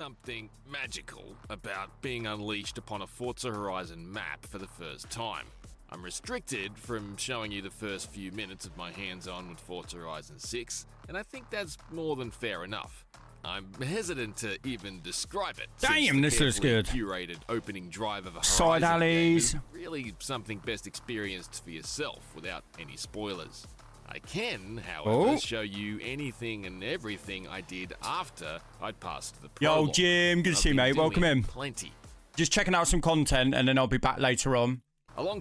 Something magical about being unleashed upon a Forza Horizon map for the first time. I'm restricted from showing you the first few minutes of my hands-on with Forza Horizon 6, and I think that's more than fair enough. I'm hesitant to even describe it. Damn, this looks good. Curated opening drive of a Horizon Side alleys. game is really something best experienced for yourself without any spoilers. I can, however, show you anything and everything I did after I'd passed the prologue. Yo, Jim, good to see you, mate. Welcome in. Plenty. Just checking out some content, and then I'll be back later on.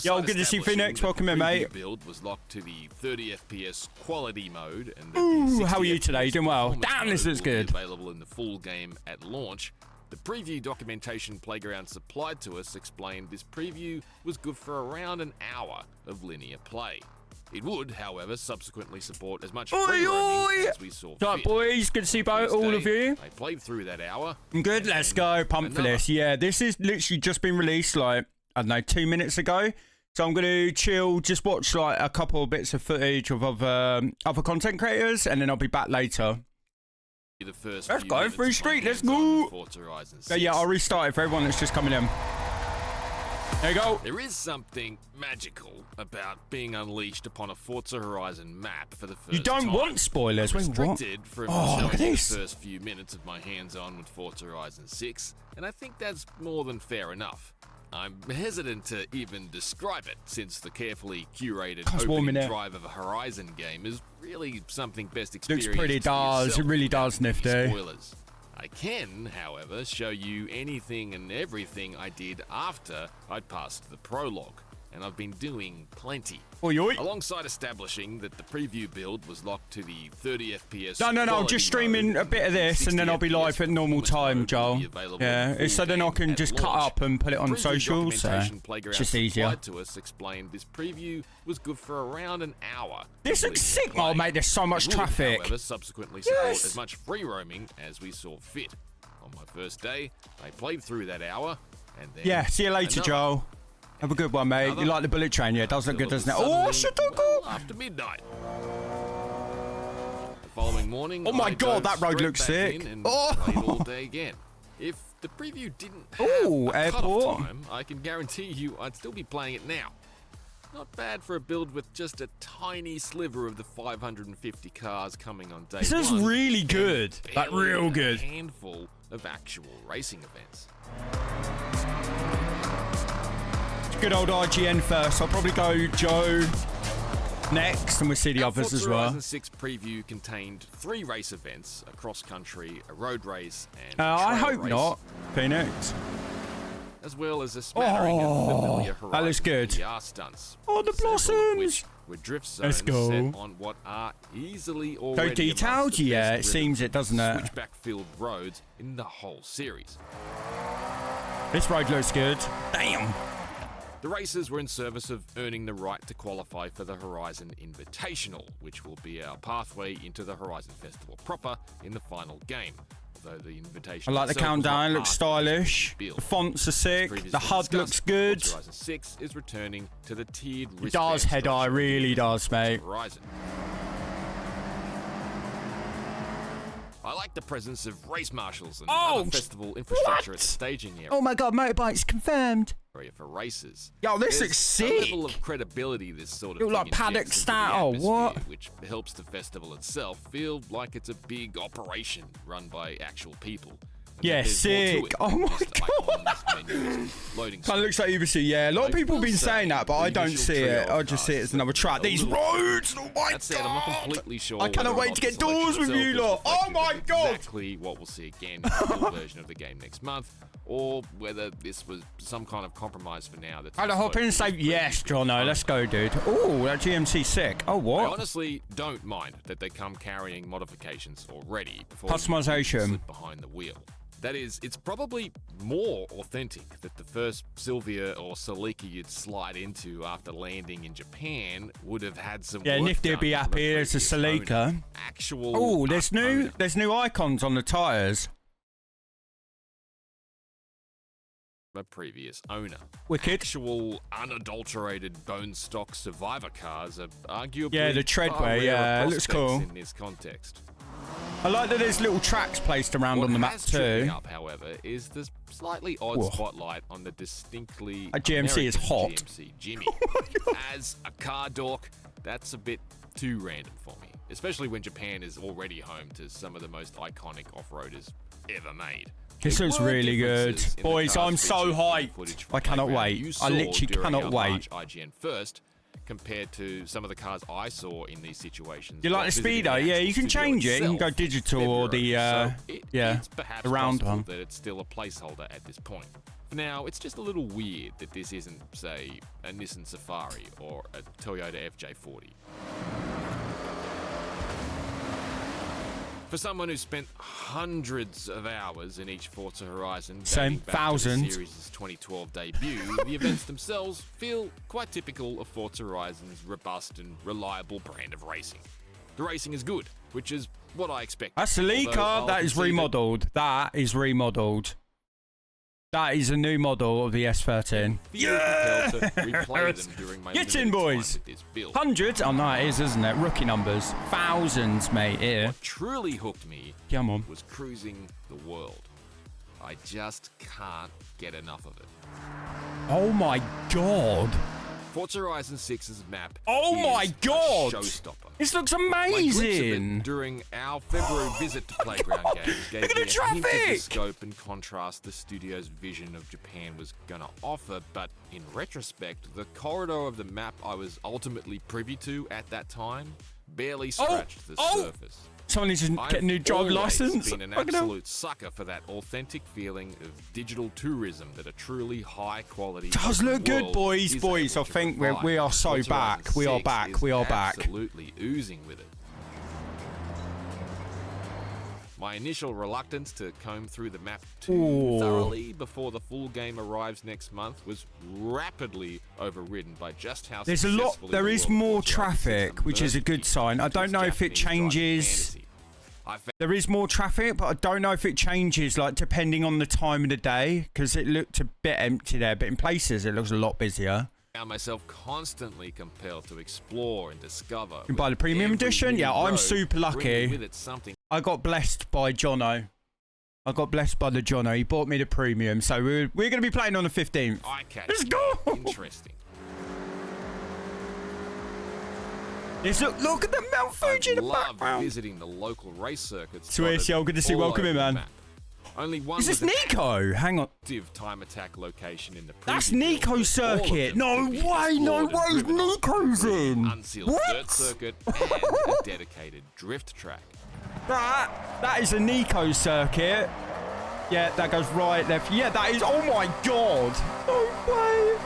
Yo, good to see Phoenix. Welcome in, mate. Build was locked to the 30 FPS quality mode, and ooh, how are you today? You doing well? Damn, this looks good. Available in the full game at launch. The preview documentation Playground supplied to us explained this preview was good for around an hour of linear play. It would, however, subsequently support as much free roaming as we saw fit. What's up, boys? Good to see all of you. I played through that hour. Good, let's go. Pumped for this. Yeah, this is literally just been released, like, I don't know, 2 minutes ago. So I'm going to chill, just watch, like, a couple of bits of footage of other content creators, and then I'll be back later. Let's go, Free Street, let's go. Yeah, I'll restart it for everyone that's just coming in. There you go. There is something magical about being unleashed upon a Forza Horizon map for the first time. You don't want spoilers. Wait, what? Oh, look at this. The first few minutes of my hands-on with Forza Horizon 6, and I think that's more than fair enough. I'm hesitant to even describe it, since the carefully curated opening drive of a Horizon game is really something best experienced. Looks pretty does. It really does, nifty. Spoilers. I can, however, show you anything and everything I did after I'd passed the prologue, and I've been doing plenty. Alongside establishing that the preview build was locked to the 30 FPS. No, I'm just streaming a bit of this, and then I'll be live at normal time, Joel. Yeah, so then I can just cut up and put it on socials. So it's just easier. To us explained this preview was good for around an hour. This looks sick, oh mate. There's so much traffic. However, subsequently support as much free roaming as we saw fit. On my first day, I played through that hour, and then yeah. See you later, Joel. Have a good one, mate. You like the bullet train? Yeah, it does look good, doesn't it? Oh, shit, go. After midnight. The following morning, oh my god, that road looks sick. Played all day again. If the preview didn't have a cutoff time, I can guarantee you I'd still be playing it now. Not bad for a build with just a tiny sliver of the 550 cars coming on day one. This is really good. Like, real good. A handful of actual racing events. Good old IGN first. I'll probably go Joe next, and we'll see the others as well. The Forza Horizon 6 preview contained 3 race events: a cross-country, a road race, and I hope not, Phoenix. As well as a smattering of familiar Horizon that looks good. VR stunts. Oh, the blossoms! With drift zones set on what are easily already so detailed, yeah, it seems it, doesn't it? Switchback-filled roads in the whole series. This road looks good. Damn. The races were in service of earning the right to qualify for the Horizon Invitational, which will be our pathway into the Horizon Festival proper in the final game. Although the Invitational, I like the countdown, looks stylish. The fonts are sick. The HUD looks good. Forza Horizon 6 is returning to the tiered wristband. It does, head-eye, really does, mate. Horizon. I like the presence of race marshals and other festival infrastructure at the staging area. Oh my god, motorbikes confirmed. For races. Yo, this looks sick. A level of credibility this sort of thing like paddock style, what? Which helps the festival itself feel like it's a big operation run by actual people. Yeah, sick. Oh my god. Kind of looks like UBC. Yeah, a lot of people have been saying that, but I don't see it. I just see it as another track. These roads, oh my god. I'm not completely sure. I cannot wait to get doors with you lot. Oh my god. Exactly what we'll see again in the full version of the game next month, or whether this was some kind of compromise for now. I'll hop in and say yes, Jono. Let's go, dude. Oh, that GMC sick. Oh, what? I honestly don't mind that they come carrying modifications already before customization slip behind the wheel. That is, it's probably more authentic that the first Sylvia or Celica you'd slide into after landing in Japan would have had some work Nifty would be happy. There's a Celica. Oh, there's new icons on the tires. A previous owner. Wicked. Actual unadulterated bone stock survivor cars are arguably the treadway. Yeah, it looks cool in this context. I like that there's little tracks placed around on the map too. Up, however, is the slightly odd spotlight on the distinctly a GMC is hot. GMC Jimmy. As a car dork, that's a bit too random for me, especially when Japan is already home to some of the most iconic off-roaders ever made. This looks really good. Boys, I'm so hyped. I cannot wait. I literally cannot wait. IGN first, compared to some of the cars I saw in these situations. You like the speedo? Yeah, you can change it. You can go digital or the it's perhaps the round one. That it's still a placeholder at this point. For now, it's just a little weird that this isn't, say, a Nissan Safari or a Toyota FJ40. For someone who spent hundreds of hours in each Forza Horizon, same, thousands, the series' 2012 debut, the events themselves feel quite typical of Forza Horizon's robust and reliable brand of racing. The racing is good, which is what I expect. That's a leak car. That is remodeled. That is remodeled. That is a new model of the S13. Yeah! Get in, boys. Hundreds? Oh, no, it is, isn't it? Rookie numbers. Thousands, mate, here. What truly hooked me was cruising the world. I just can't get enough of it. Oh, my God. Forza Horizon 6's map my God! A showstopper. This looks amazing! During our February visit to Playground Games gave me a hint of the scope and contrast the studio's vision of Japan was going to offer, but in retrospect, the corridor of the map I was ultimately privy to at that time barely scratched the surface. Someone needs to get a new driver license. I've been an absolute sucker for that authentic feeling of digital tourism that a truly high quality does look good, boys. I think we are so back. We are back. We are back. Absolutely oozing with it. My initial reluctance to comb through the map too thoroughly before the full game arrives next month was rapidly overridden by just how there's a lot. There is more traffic, which is a good sign. I don't know if it changes. There is more traffic, but I don't know if it changes, like, depending on the time of the day, because it looked a bit empty there, but in places it looks a lot busier. I found myself constantly compelled to explore and discover. You buy the premium edition? Yeah, I'm super lucky. I got blessed by Jono. I got blessed by the Jono. He bought me the premium, so we're going to be playing on the 15th. Let's go! Interesting. Look at the Mount Fuji in the background. I love visiting the local race circuits. Sweet, yeah, good to see. Welcome in, man. Only one is this Nico? Hang on. Time attack location in the that's Nico's circuit. No way, Nico's in. Unsealed dirt circuit and a dedicated drift track. That is a Nico circuit. Yeah, that goes right, left. Yeah, that is. Oh my God. No way.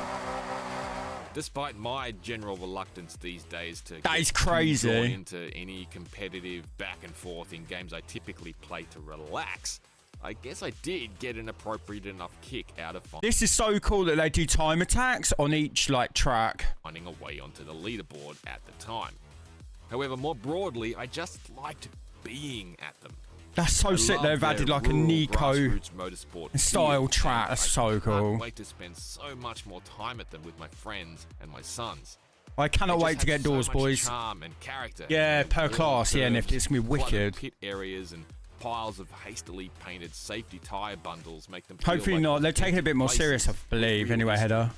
Despite my general reluctance these days to get into any competitive back and forth in games I typically play to relax, I guess I did get an appropriate enough kick out of this is so cool that they do time attacks on each track. Finding a way onto the leaderboard at the time. However, more broadly, I just liked being at them. That's so sick. They've added like a Nico style track. That's so cool. I can't wait to spend so much more time at them with my friends and my sons. I cannot wait to get doors, boys. Charm and character. Yeah, per class. Yeah, Nifty, it's gonna be wicked. Pit areas and piles of hastily painted safety tire bundles make them. Hopefully not. They're taking it a bit more serious, I believe. Anyway, Header.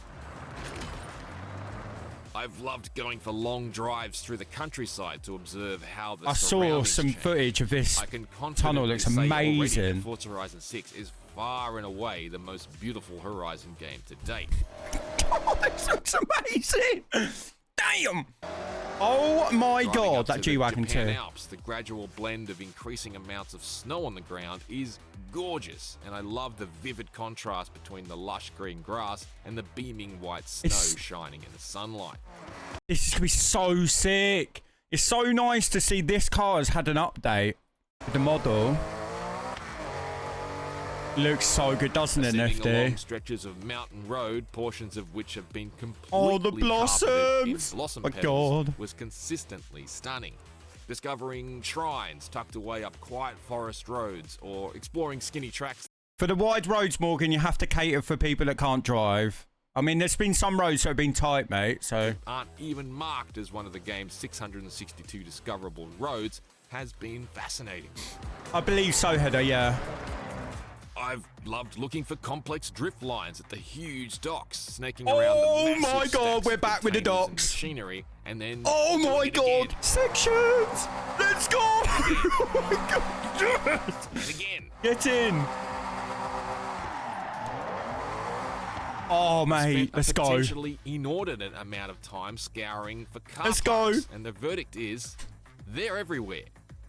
I've loved going for long drives through the countryside to observe how the I saw some footage of this tunnel. Looks amazing. Forza Horizon 6 is far and away the most beautiful Horizon game to date. God, this looks amazing. Damn. Oh my God, that G-Wagon too. Alps, the gradual blend of increasing amounts of snow on the ground is gorgeous, and I love the vivid contrast between the lush green grass and the beaming white snow shining in the sunlight. This is going to be so sick. It's so nice to see this car has had an update with the model. Looks so good, doesn't it, Nifty? Along stretches of mountain road, portions of which have been completely the blossoms! Blossom my God. Was consistently stunning. Discovering shrines tucked away up quiet forest roads or exploring skinny tracks. For the wide roads, Morgan, you have to cater for people that can't drive. I mean, there's been some roads that have been tight, mate, so... aren't even marked as one of the game's 662 discoverable roads, has been fascinating. I believe so, Heather, yeah. I've loved looking for complex drift lines at the huge docks, snaking around the massive my God, stacks we're of back with the containers and docks. machinery, and then Oh doing my it God, again sections! Let's go! Oh my God, yes! and again. Get in! Oh, mate, Spent let's a go. potentially inordinate amount of time scouring for car Let's go. parks, and the verdict is they're everywhere.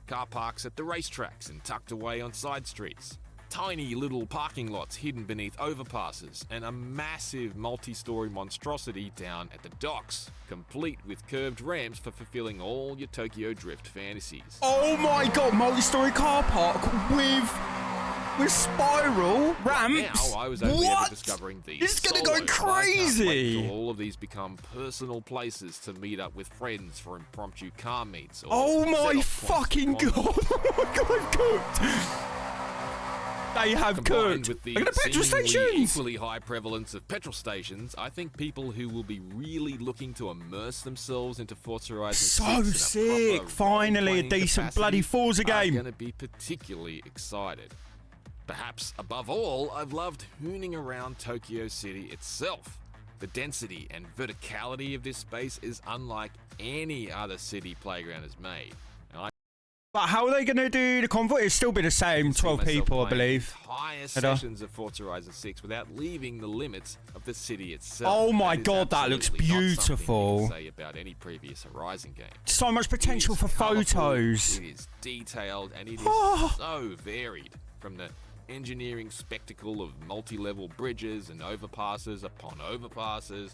Car parks at the racetracks and tucked away on side streets. Tiny little parking lots hidden beneath overpasses, and a massive multi-story monstrosity down at the docks, complete with curved ramps for fulfilling all your Tokyo Drift fantasies. Oh my God, multi-story car park with spiral ramps. Now I was only ever What? discovering these. It's gonna go solo, but I can't wait crazy. till all of these become personal places to meet up with friends for impromptu car meets. Or Oh my set-off points fucking to God! bond. Oh my God, I've cooked. They have Combined cooked. with the Look at the petrol seemingly stations. equally high prevalence of petrol stations, I think people who will be really looking to immerse themselves into Forza Horizon 6 So in a sick! proper Finally, a role-playing decent capacity bloody Forza are game. going to be particularly excited. Perhaps above all, I've loved hooning around Tokyo City itself. The density and verticality of this space is unlike any other city Playground has made. And I But how are they going to do the convoy? It'll still be the same, see 12 myself people, I playing believe. entire Heather. sessions of Forza Horizon 6 without leaving the limits of the city itself. Oh my That is God, that looks absolutely not something you beautiful. can say about any previous Horizon game. So much potential It for is colourful, photos. It is detailed, and it is Oh. so varied. From the engineering spectacle of multi-level bridges and overpasses upon overpasses,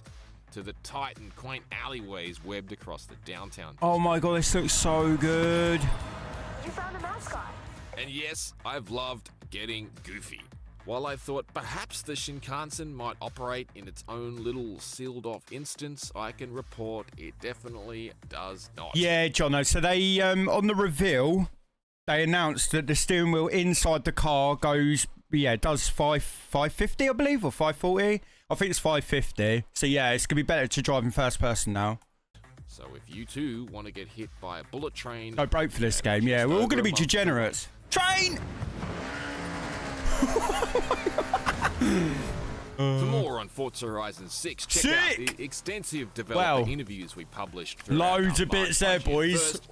to the tight and quaint alleyways webbed across the downtown. Oh my God, this looks so good. You found a mascot. And yes, I've loved getting goofy. While I thought perhaps the Shinkansen might operate in its own little sealed-off instance, I can report it definitely does not. Yeah, Jono. So they, on the reveal, they announced that the steering wheel inside the car goes, does 550, I believe, or 540. I think it's 550. So yeah, it's gonna be better to drive in first person now. So if you too want to get hit by a bullet train... Go broke for this game. Yeah, we're all gonna be degenerates. Train! For more on Forza Horizon 6, check out the extensive developer interviews we published throughout Loads our of bits March there, IGN boys. first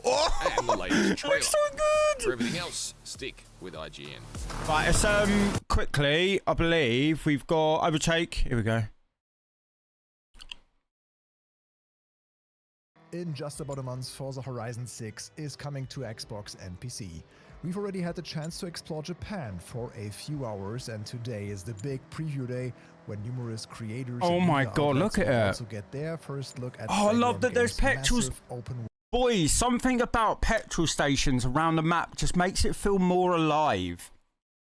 and the latest trailer. Looks so good. For everything else, stick with IGN. Right, it's quickly, I believe we've got overtake. Here we go. In just about a month, Forza Horizon 6 is coming to Xbox and PC. We've already had the chance to explore Japan for a few hours, and today is the big preview day when numerous creators Oh and my media God, outlets look at will it. also get their first look at Oh, I love Playground that there's Games' petrol massive open Boys, something about petrol stations around the map just makes it feel more alive.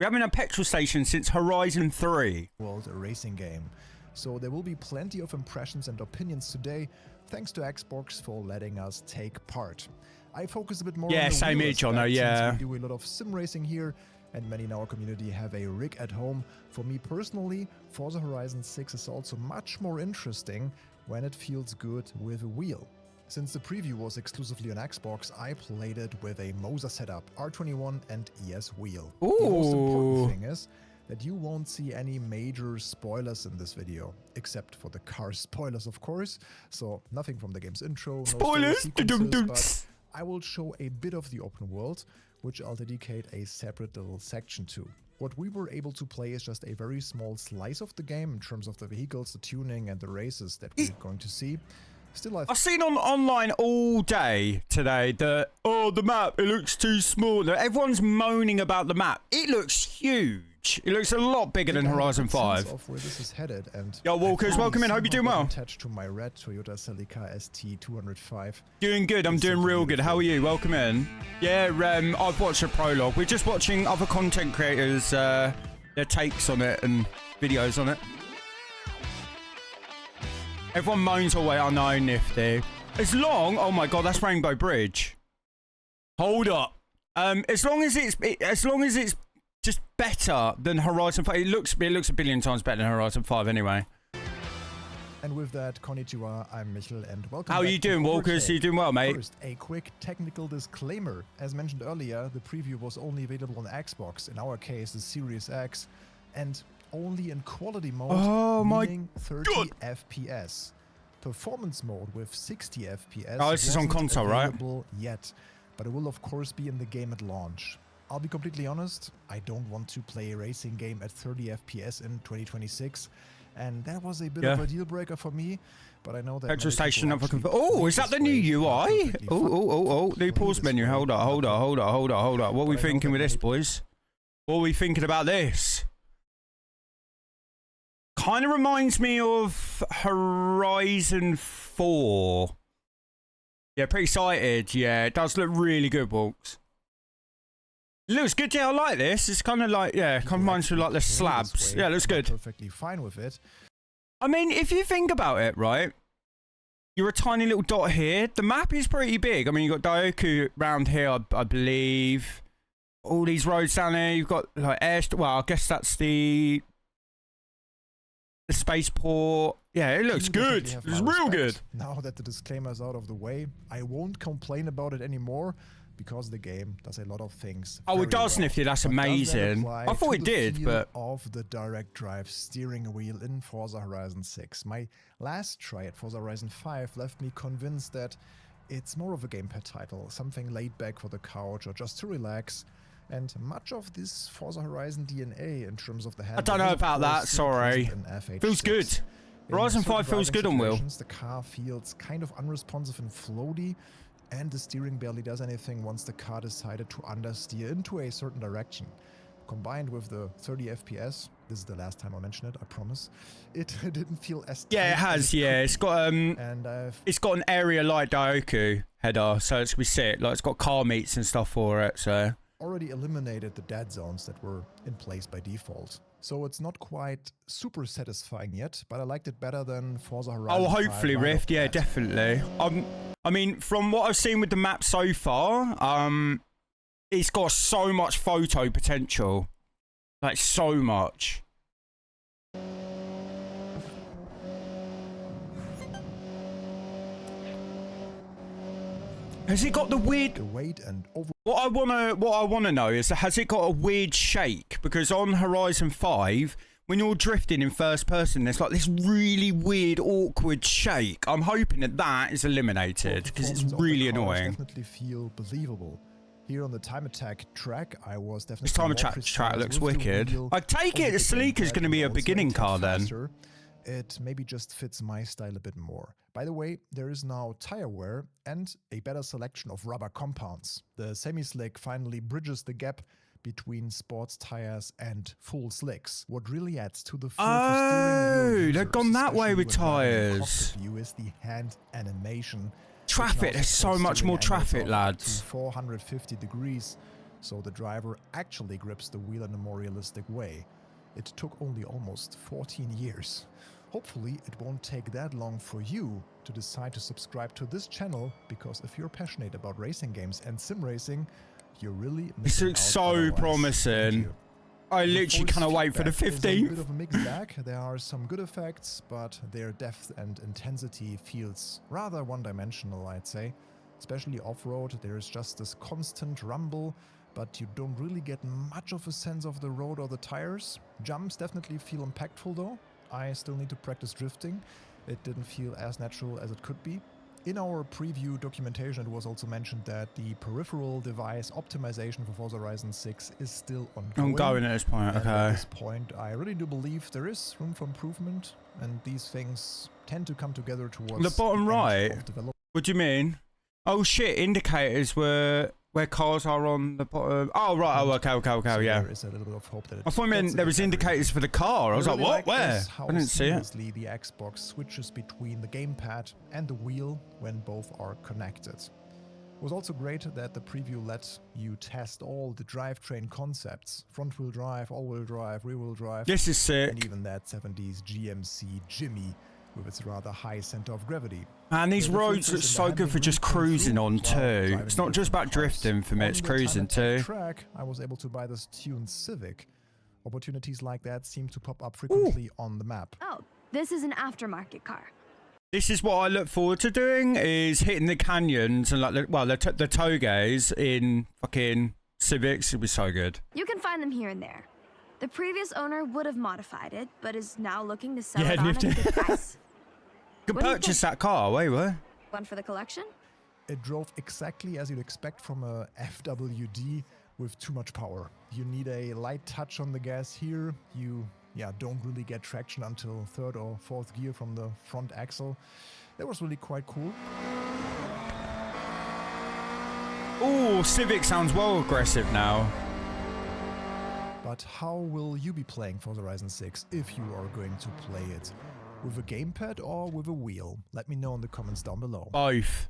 We haven't had a petrol station since Horizon 3. world racing game. So there will be plenty of impressions and opinions today. Thanks to Xbox for letting us take part. I focus a bit more Yeah, on the same wheel here, Jono, aspect, yeah. since we do a lot of sim racing here, and many in our community have a rig at home. For me personally, Forza Horizon 6 is also much more interesting when it feels good with a wheel. Since the preview was exclusively on Xbox, I played it with a Moza setup, R21 and ES wheel. The most important thing is that you won't see any major spoilers in this video, except for the car spoilers, of course. So nothing from the game's intro, no Spoilers! story sequences, but I will show a bit of the open world, which I'll dedicate a separate little section to. What we were able to play is just a very small slice of the game in terms of the vehicles, the tuning, and the races that we're going to see. Still, I've seen online all day today that, oh, the map, it looks too small. Everyone's moaning about the map. It looks huge. It looks a lot bigger than Horizon 5. Of where this is headed, and Yo, Walkers, welcome in. Hope you're doing well. Attached to my red Toyota Celica ST205. Doing good. I'm doing real good. How are you? Welcome in. Yeah, I've watched a prologue. We're just watching other content creators, their takes on it and videos on it. Everyone moans away. I know, nifty. As long, oh my God, that's Rainbow Bridge. Hold up. As long as it's just better than Horizon 5. It looks a billion times better than Horizon 5 anyway. And with that, konnichiwa, I'm Michel, and welcome How are back you to doing, Walkers? Vortex. You doing well, mate? First, a quick technical disclaimer. As mentioned earlier, the preview was only available on Xbox, in our case, the Series X, and only in quality mode, meaning 30 FPS. Performance mode with 60 FPS. Oh, this is on console, right? Yet, but it will of course be in the game at launch. I'll be completely honest, I don't want to play a racing game at 30 FPS in 2026. And that was a bit of a deal breaker for me, but I know that petrol station of oh, is that the new UI? Oh, new pause menu. Hold on. What are we thinking with this, boys? What are we thinking about this? Kind of reminds me of Horizon 4. Yeah, pretty excited. Yeah, it does look really good, Walks. It looks good, yeah, I like this. It's kind of like, yeah, kind of reminds me of like the slabs. Yeah, it looks good. Perfectly fine with it. I mean, if you think about it, right, you're a tiny little dot here. The map is pretty big. I mean, you've got Dioku round here, I believe. All these roads down there. You've got like well, I guess that's the spaceport. Yeah, it looks good. It's real good. Now that the disclaimer is out of the way, I won't complain about it anymore, because the game does a lot of things. Oh, it does, Nifty. That's amazing. I thought it did, but of the direct drive steering wheel in Forza Horizon 6. My last try at Forza Horizon 5 left me convinced that it's more of a gamepad title, something laid back for the couch or just to relax. And much of this Forza Horizon DNA in terms of the handling, I don't know about that. Sorry. Feels good. Horizon 5 feels good on wheel. The car feels kind of unresponsive and floaty, and the steering barely does anything once the car decided to understeer into a certain direction. Combined with the 30 FPS, this is the last time I mention it, I promise, it didn't feel as tight. Yeah, it has, yeah. It's got it's got an area like Dioku header, so it's gonna be sick. Like, it's got car meets and stuff for it, so already eliminated the dead zones that were in place by default. So it's not quite super satisfying yet, but I liked it better than Forza Horizon. Oh, hopefully, Rift. Yeah, definitely. I mean, from what I've seen with the map so far, it's got so much photo potential. Like, so much. Has it got the weird... What I wanna know is, has it got a weird shake? Because on Horizon 5, when you're drifting in first person, there's like this really weird, awkward shake. I'm hoping that that is eliminated, because it's really annoying. Definitely feel believable. Here on the time attack track, I was definitely... This time attack track looks wicked. I take it the Sleeker's going to be a beginning car then. It maybe just fits my style a bit more. By the way, there is now tire wear and a better selection of rubber compounds. The semi-slick finally bridges the gap between sports tires and full slicks. What really adds to the feel for steering wheel they've gone that way with tires. View is the hand animation. Traffic, there's so much more traffic, lads. 450 degrees, so the driver actually grips the wheel in a more realistic way. It took only almost 14 years. Hopefully it won't take that long for you to decide to subscribe to this channel, because if you're passionate about racing games and sim racing, you're really missing out. This looks so promising. I literally cannot wait for the 15th. A bit of a mixed bag. There are some good effects, but their depth and intensity feels rather one-dimensional, I'd say. Especially off-road, there is just this constant rumble, but you don't really get much of a sense of the road or the tires. Jumps definitely feel impactful though. I still need to practice drifting. It didn't feel as natural as it could be. In our preview documentation, it was also mentioned that the peripheral device optimization for Forza Horizon 6 is still ongoing. At this point, okay. At this point, I really do believe there is room for improvement, and these things tend to come together towards the bottom right. What do you mean? Oh shit! Indicators were where cars are on the bottom. Oh right. Oh okay. So yeah. There is a little bit of hope that I thought you meant there was indicators for the car. I was like, what? Where? I didn't see it. The Xbox switches between the gamepad and the wheel when both are connected. It was also great that the preview let you test all the drivetrain concepts: front-wheel drive, all-wheel drive, rear-wheel drive. This is sick. And even that 70s GMC Jimmy with its rather high center of gravity. And these roads look so good for just cruising on too. It's not just about drifting for me, it's cruising too. Track, I was able to buy this tuned Civic. Opportunities like that seem to pop up frequently on the map. Oh, This is an aftermarket car. This is what I look forward to doing, is hitting the canyons and like, the toges in fucking Civics. It'd be so good. You can find them here and there. The previous owner would have modified it, but is now looking to sell Yeah, it on at a nifty. good price. Could What do you purchase that car. Wait, what? One for the collection? It drove exactly as you'd expect from a FWD with too much power. You need a light touch on the gas here. You don't really get traction until third or fourth gear from the front axle. That was really quite cool. Oh, Civic sounds well aggressive now. But how will you be playing Forza Horizon 6 if you are going to play it? With a gamepad or with a wheel? Let me know in the comments down below. Both.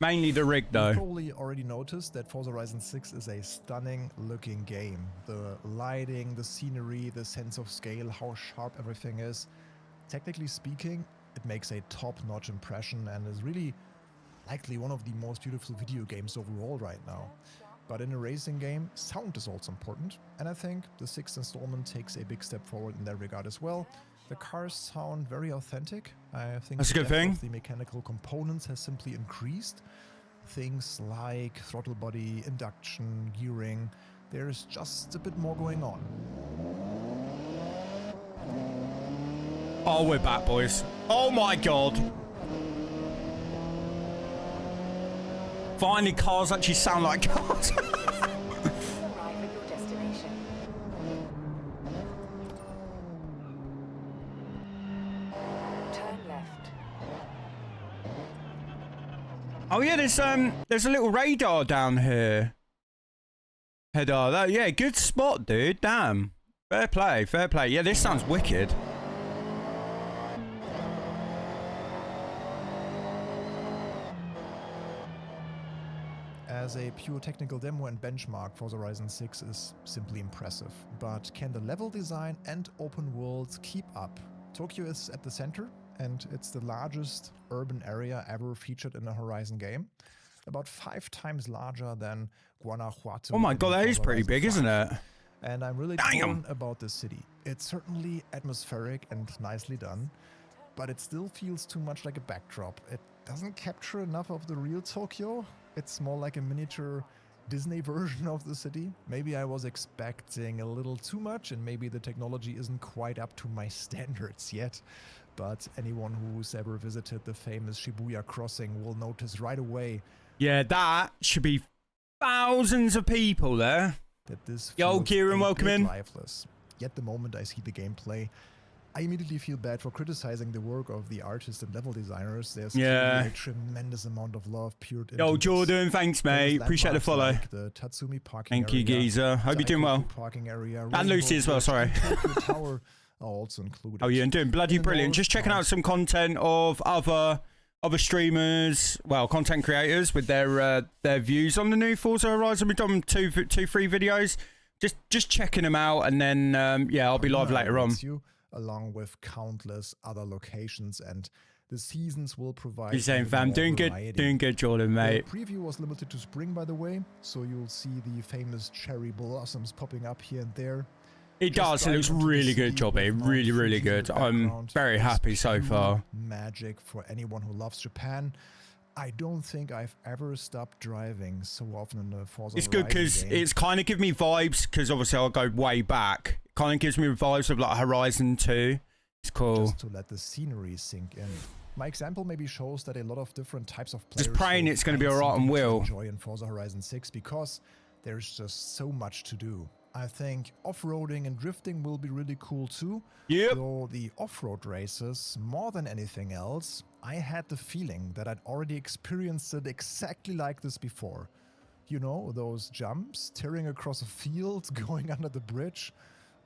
Mainly the rig, You've though. probably already noticed that Forza Horizon 6 is a stunning looking game. The lighting, the scenery, the sense of scale, how sharp everything is. Technically speaking, it makes a top-notch impression and is really likely one of the most beautiful video games overall right now. But in a racing game, sound is also important, and I think the 6th installment takes a big step forward in that regard as well. The cars sound very authentic. I think that's a good thing. the mechanical components has simply increased. Things like throttle body, induction, gearing, there's just a bit more going on. Oh, we're back, boys. Oh my god. Finally, cars actually sound like cars. Arrive at your destination. Turn left. Oh yeah, there's a little radar down here. Header, yeah, good spot, dude. Damn. Fair play, fair play. Yeah, this sounds wicked. As a pure technical demo and benchmark, Forza Horizon 6 is simply impressive. But can the level design and open worlds keep up? Tokyo is at the center, and it's the largest urban area ever featured in a Horizon game. About 5 times larger than Guanajuato. Oh my god, that is pretty big, isn't it? And I'm really torn about this city. It's certainly atmospheric and nicely done, but it still feels too much like a backdrop. It doesn't capture enough of the real Tokyo. It's more like a miniature Disney version of the city. Maybe I was expecting a little too much, and maybe the technology isn't quite up to my standards yet. But anyone who's ever visited the famous Shibuya crossing will notice right away. Yeah, that should be thousands of people there. That this Yo, feels Kieran, a welcome bit in. lifeless. Yet the moment I see the gameplay, I immediately feel bad for criticizing the work of the artists and level designers. There's clearly a tremendous amount of love poured into Yo, this. Jordan, thanks, mate. Appreciate the follow. Like the Tatsumi parking Thank you, area, geezer. Hope the you're doing well. Ikoku parking area, And Lucy as well, sorry. Tokyo Tower are also included. Oh, yeah, and doing bloody In the brilliant. north, Just checking out some content of other streamers, well, content creators with their views on the new Forza Horizon. We've done two, 3 videos. Just checking them out, and then yeah, I'll be live later on. Along with countless other locations, and the seasons will provide. You're saying, fam, doing good, Jordan, mate. The preview was limited to spring, by the way, so you'll see the famous cherry blossoms popping up here and there. It does. It looks really good, Jobby. Really, really good. I'm very happy so far. Magic for anyone who loves Japan. I don't think I've ever stopped driving so often in the Forza Horizon. It's good because it's kind of give me vibes, because obviously I'll go way back. It kind of gives me vibes of like Horizon 2. It's cool. Just to let the scenery sink in. My example maybe shows that a lot of different types of players Just praying it's going to be alright on wheel. enjoy in Forza Horizon 6 because there's just so much to do. I think off-roading and drifting will be really cool too. Yep. Though the off-road races, more than anything else, I had the feeling that I'd already experienced it exactly like this before. You know, those jumps, tearing across a field, going under the bridge,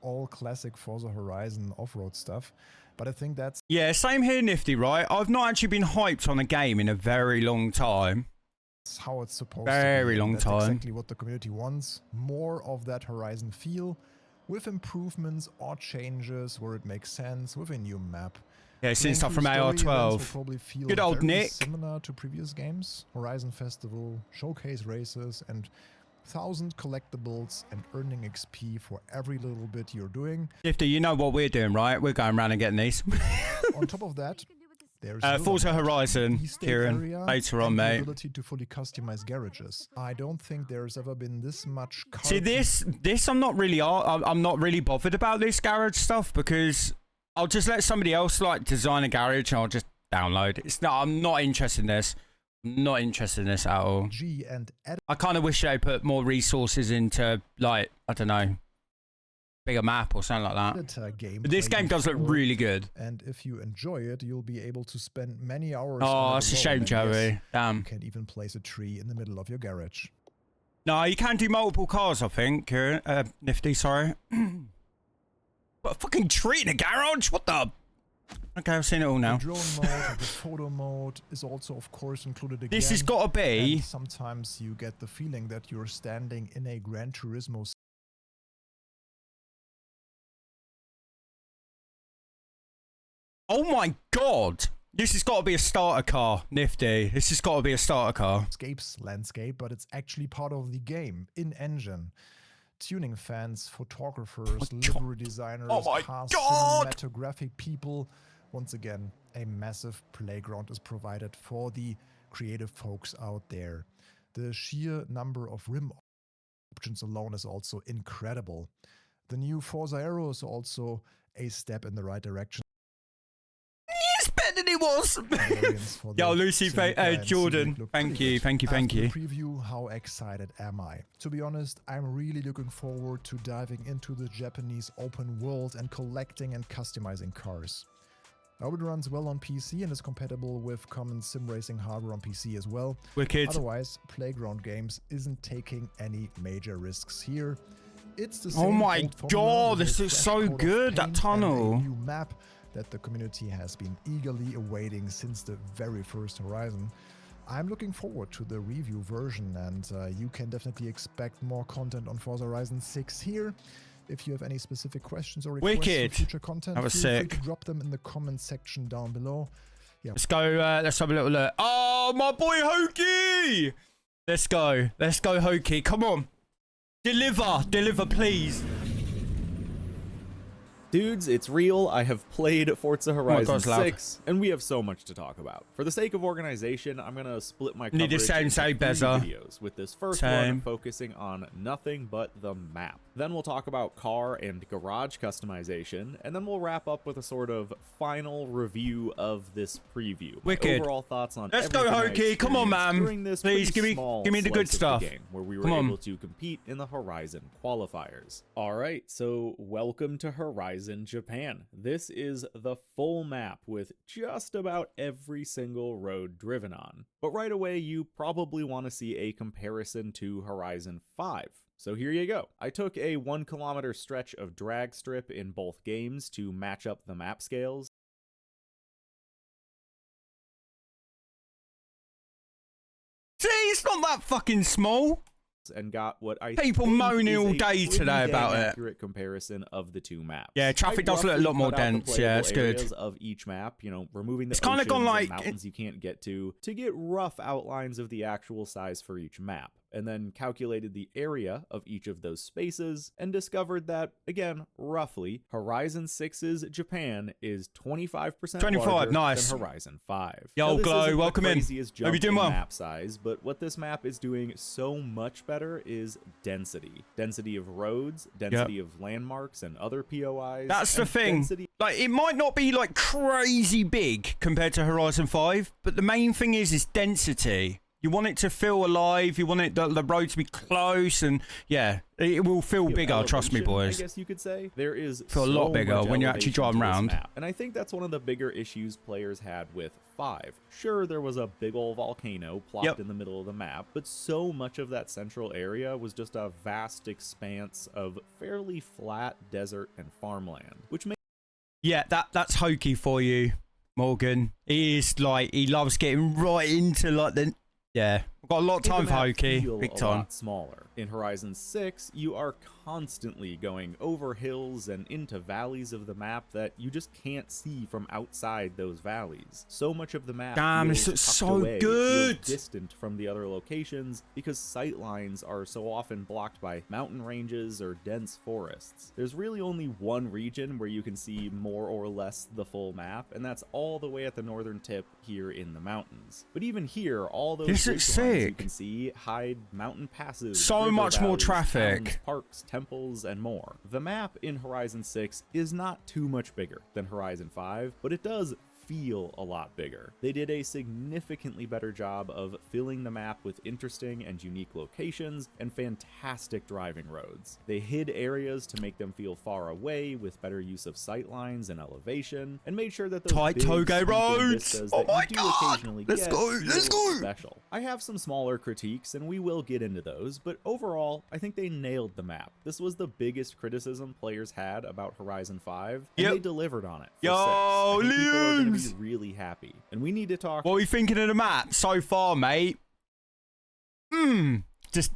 all classic Forza Horizon off-road stuff. But I think that's... Yeah, same here, Nifty, right? I've not actually been hyped on a game in a very long time. how it's supposed to be. Very long That's time. exactly what the community wants. More of that Horizon feel, with improvements or changes where it makes sense, with a new map. Yeah, since stuff from Story events will AR12. probably feel Good old very Nick. similar to previous games. Horizon Festival, showcase races, and 1,000 collectibles and earning XP for every little bit you're doing. Nifty, you know what we're doing, right? We're going around and getting these. On top of that, there's Forza Horizon, Kieran, later on, mate. The ability to fully customize garages. I don't think there's ever been this much. See, this I'm not really bothered about this garage stuff, because I'll just let somebody else like design a garage and I'll just download. I'm not interested in this. Not interested in this at all. I kind of wish they put more resources into, like, I don't know, bigger map or something like that. But this game does look really good. And if you enjoy it, you'll be able to spend many hours. Oh, it's a shame, Joey. Yes, Damn. You can even place a tree in the middle of your garage. No, you can do multiple cars, I think. Nifty, sorry. What, a fucking tree in a garage? What the? Okay, I've seen it all now. The drone mode, the photo mode is also, of course, included again. This has got to be. And sometimes you get the feeling that you're standing in a Gran Turismo. Oh my god! This has got to be a starter car, Nifty. This has got to be a starter car. Landscape, but it's actually part of the game, in-engine. Tuning fans, photographers, livery designers, cinematographic people. Once again, a massive playground is provided for the creative folks out there. The sheer number of rim options alone is also incredible. The new Forza Aero is also a step in the right direction. He's better than he was! Yo, Lucy, Jordan, thank you. Preview, how excited am I? To be honest, I'm really looking forward to diving into the Japanese open world and collecting and customizing cars. I hope it runs well on PC and is compatible with common sim racing hardware on PC as well. Wicked. Otherwise, Playground Games isn't taking any major risks here. It's the same. Oh my god, this is so good, that tunnel. A new map that the community has been eagerly awaiting since the very first Horizon. I'm looking forward to the review version, and you can definitely expect more content on Forza Horizon 6 here. If you have any specific questions or requests for future content, that was feel sick. free to drop them in the comment section down below. Yeah. Let's go, let's have a little look. Oh, my boy Hokey! Let's go, Hokey, come on. Deliver, please. Dudes, it's real. I have played Forza Horizon 6, and we have so much to talk about. For the sake of organization, I'm going to split my coverage into 3 videos, with this first one focusing on nothing but the map. Then we'll talk about car and garage customization, and then we'll wrap up with a sort of final review of this preview. Wicked. Overall thoughts on Let's go, Hokey. Come on, man. Please give me the good stuff. Game where we were able to compete in the Horizon qualifiers. All right, so welcome to Horizon Japan. This is the full map with just about every single road driven on. But right away, you probably want to see a comparison to Horizon 5. So here you go. I took a 1 kilometer stretch of drag strip in both games to match up the map scales. See, it's not that fucking small. And got what I people moaning all day today about it. Accurate comparison of the 2 maps. Yeah, traffic does look a lot more dense. Yeah, it's good. Of each map, you know, removing the it's kind of gone like mountains you can't get to get rough outlines of the actual size for each map. And then calculated the area of each of those spaces and discovered that, again, roughly, Horizon 6's Japan is 25% larger than Horizon 5. Yo, Glow, welcome in. Hope you're doing well. Map size, but what this map is doing so much better is density. Density of roads, density of landmarks and other POIs. That's the thing. Like, it might not be like crazy big compared to Horizon 5, but the main thing is density. You want it to feel alive. You want it the road to be close, and yeah, it will feel bigger. Trust me, boys. I guess you could say there is feel a lot bigger when you're actually driving around. And I think that's one of the bigger issues players had with 5. Sure, there was a big old volcano plopped in the middle of the map, but so much of that central area was just a vast expanse of fairly flat desert and farmland, which makes that's Hokey for you, Morgan. He is like he loves getting right into like the. Yeah, I've got a lot of made time the for map Hoki. feel Big a time. lot smaller. In Horizon 6, you are constantly going over hills and into valleys of the map that you just can't see from outside those valleys. So much of the map Damn, feels this looks tucked so away. It good. feels distant from the other locations because sight lines are so often blocked by mountain ranges or dense forests. There's really only one region where you can see more or less the full map, and that's all the way at the northern tip here in the mountains. But even here, all those This looks ridge lines you sick. can see hide mountain passes, So river much more valleys, traffic. towns, parks, temples, and more. The map in Horizon 6 is not too much bigger than Horizon 5, but it does feel a lot bigger. They did a significantly better job of filling the map with interesting and unique locations and fantastic driving roads. They hid areas to make them feel far away with better use of sight lines and elevation, and made sure that those Tight big, toge sweeping roads. vistas Oh that my you do God. occasionally Let's get go, feel let's go. special. I have some smaller critiques, and we will get into those, but overall, I think they nailed the map. This was the biggest criticism players had about Horizon 5, and Yep. they delivered on it. For Yo, 6. I think people are going to Liams. be really happy, and we need to talk. What are you thinking of the map so far, mate? Just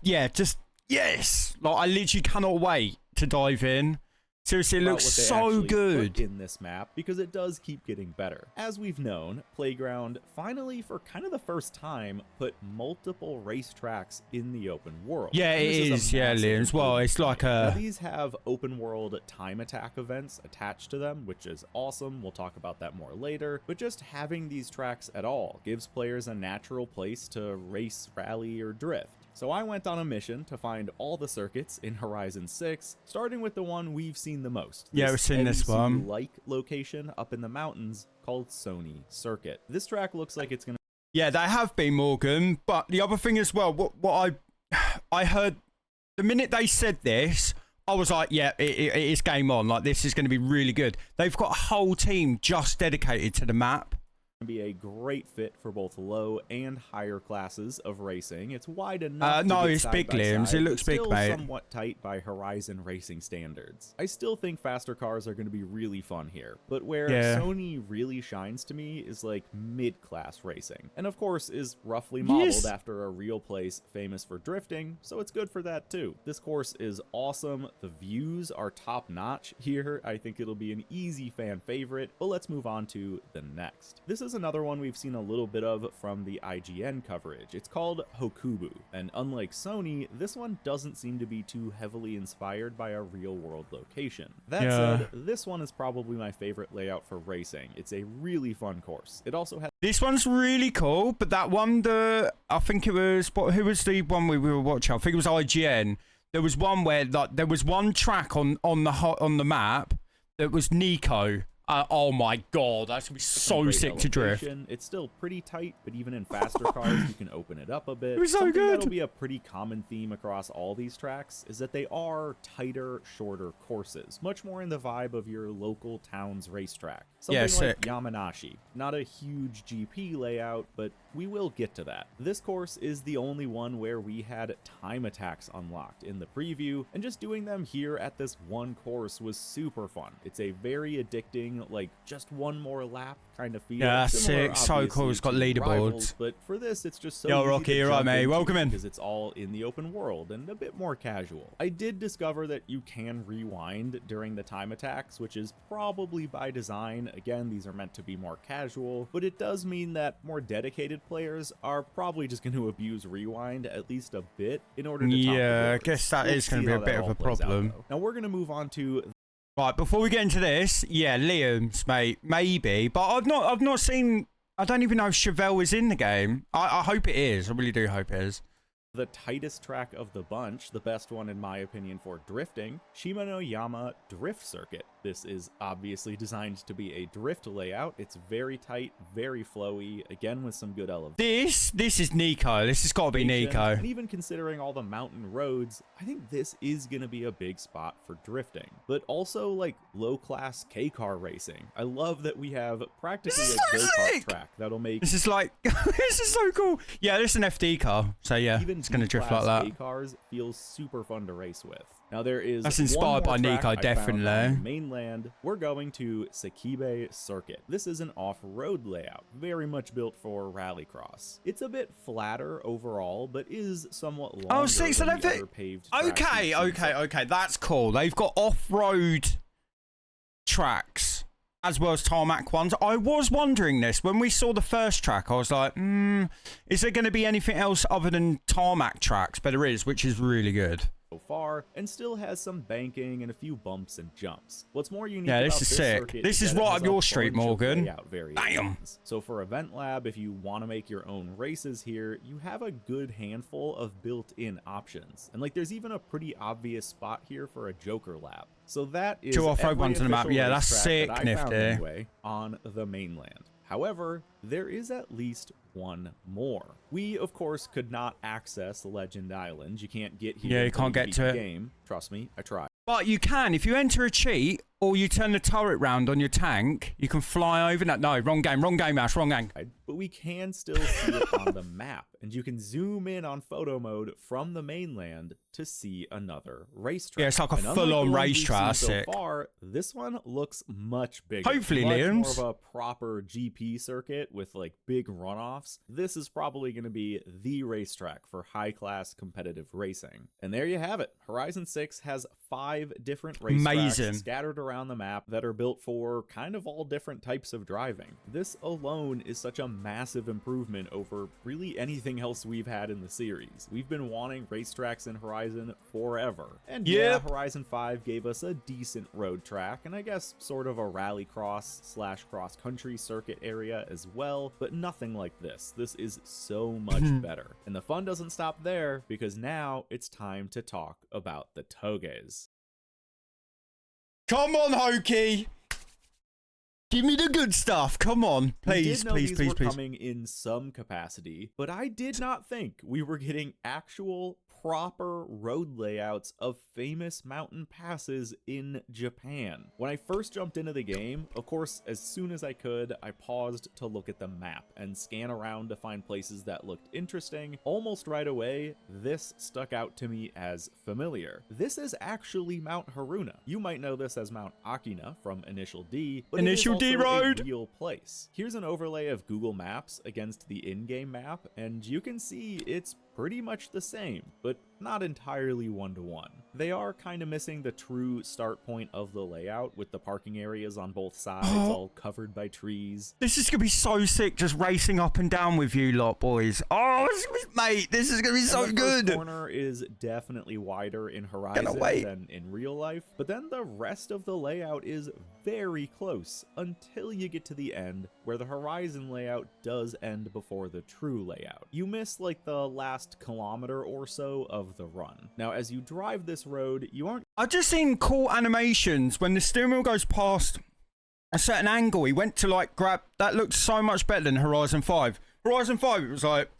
yes. Like, I literally cannot wait to dive in. Seriously, it about looks what they so actually good. put in this map, because it does keep getting better. As we've known, Playground finally, for kind of the first time, put multiple racetracks in the open world. Yeah, And it this a is. Yeah, massive Liams. Well, improvement it's for me. like Now, a. these have open world time attack events attached to them, which is awesome. We'll talk about that more later. But just having these tracks at all gives players a natural place to race, rally, or drift. So I went on a mission to find all the circuits in Horizon 6, starting with the one we've seen the most. Yeah, we've seen this one. Like location up in the mountains called Sony Circuit. This track looks like it's gonna. Yeah, they have been, Morgan. But the other thing as well, what I heard the minute they said this, I was like, yeah, it is game on. Like, this is going to be really good. They've got a whole team just dedicated to the map. Be a great fit for both low and higher classes of racing. It's wide enough. No, to get it's side big, by Liams. side, It looks but big, still mate. somewhat tight by Horizon racing standards. I still think faster cars are going to be really fun here, but where Yeah. Sony really shines to me is like mid-class racing, and of course is roughly modeled Yes. after a real place famous for drifting, so it's good for that too. This course is awesome. The views are top-notch here. I think it'll be an easy fan favorite, but let's move on to the next. This is another one we've seen a little bit of from the IGN coverage. It's called Hokubu, and unlike Sony, this one doesn't seem to be too heavily inspired by a real-world location. That Yeah. said, this one is probably my favorite layout for racing. It's a really fun course. It also has This one's really cool, but that one, I think it was, who was the one we were watching? I think it was IGN. There was one where like there was one track on the map that was Nico. Oh my god, that's gonna be so great sick to drift. elevation. It's still pretty tight, but even in faster cars, you can open it up a bit. It was so Something good. that'll be a pretty common theme across all these tracks is that they are tighter, shorter courses, much more in the vibe of your local town's racetrack. Something Yeah, like sick. Yamanashi. Not a huge GP layout, but we will get to that. This course is the only one where we had time attacks unlocked in the preview, and just doing them here at this one course was super fun. It's a very addicting, like just one more lap kind of feel. Yeah, Similar, sick. So cool. obviously, It's got to leaderboards. Rivals, but for this, it's just so Yo, easy Rocky, to you're right, jump mate. into Welcome in. because it's all in the open world and a bit more casual. I did discover that you can rewind during the time attacks, which is probably by design. Again, these are meant to be more casual, but it does mean that more dedicated players are probably just going to abuse rewind at least a bit in order to top the Yeah, I boards. guess that We'll is going see to be how a that bit of all a plays out, problem. though. Now we're going to move on to Right, before we get into this, yeah, Liam's, mate, maybe, but I've not seen. I don't even know if Chevelle is in the game. I hope it is. I really do hope it is. the tightest track of the bunch, the best one in my opinion for drifting, Shimanoyama Drift Circuit. This is obviously designed to be a drift layout. It's very tight, very flowy, again with some good elevation. This is Nico. This has got to be Nico. And even considering all the mountain roads, I think this is going to be a big spot for drifting. But also like low-class K-car racing. I love that we have practically a go-kart track that'll make This is like, this is so cool. Yeah, this is an FD car. So yeah. even Even gonna drift like that. A cars feel super fun to race with. Now there is That's inspired by Nico, definitely. On the mainland, we're going to Sakibe Circuit. This is an off-road layout, very much built for rallycross. It's a bit flatter overall, but is somewhat longer Oh, see, so than the they've other paved tracks okay. That's cool. They've got off-road tracks as well as tarmac ones. I was wondering this when we saw the first track. I was like, is there going to be anything else other than tarmac tracks? But there is, which is really good. So far, and still has some banking and a few bumps and jumps. What's more unique Yeah, this about is this sick. circuit This is that it right has up a your street, bunch of Morgan. layout variations. So for Event Lab, if you want to make your own races here, you have a good handful of built-in options. And like, there's even a pretty obvious spot here for a Joker lap. So that is two off-road ones on the map. official Yeah, that's racetrack sick, that I found nifty. anyway, on the mainland. However, there is at least one more. We, of course, could not access Legend Island. You can't get here. Yeah, you can't get to it. Game. Trust me, I tried. But you can. If you enter a cheat or you turn the turret round on your tank, you can fly over. No, wrong game, Ash, wrong game. But we can still see it on the map, and you can zoom in on photo mode from the mainland to see another racetrack. Yeah, it's like a full-on racetrack. So far, this one looks much bigger. Hopefully, much Liam's more of a proper GP circuit with like big runoffs. This is probably going to be the racetrack for high-class competitive racing. And there you have it. Horizon 6 has 5 different racetracks scattered around the map that are built for kind of all different types of driving. This alone is such a massive improvement over really anything else we've had in the series. We've been wanting racetracks in Horizon forever. And yeah, Horizon 5 gave us a decent road track, and I guess sort of a rallycross / cross-country circuit area as well, but nothing like this. This is so much better. And the fun doesn't stop there, because now it's time to talk about the Toges. Come on, Hokey! Give me the good stuff. Come on. Please, please. Coming in some capacity, but I did not think we were getting actual proper road layouts of famous mountain passes in Japan. When I first jumped into the game, of course, as soon as I could, I paused to look at the map and scan around to find places that looked interesting. Almost right away, this stuck out to me as familiar. This is actually Mount Haruna. You might know this as Mount Akina from Initial D, but Initial D road. A real place. Here's an overlay of Google Maps against the in-game map, and you can see it's pretty much the same, but not entirely one-to-one. They are kind of missing the true start point of the layout, with the parking areas on both sides all covered by trees. This is gonna be so sick, just racing up and down with you lot, boys. Oh, mate, this is gonna be so good. The corner is definitely wider in Horizon than in real life, but then the rest of the layout is very close until you get to the end, where the Horizon layout does end before the true layout. You miss like the last kilometer or so of the run. Now, as you drive this road, you aren't... I've just seen cool animations when the steering wheel goes past a certain angle. He went to like grab... That looked so much better than Horizon 5. Horizon 5, it was like...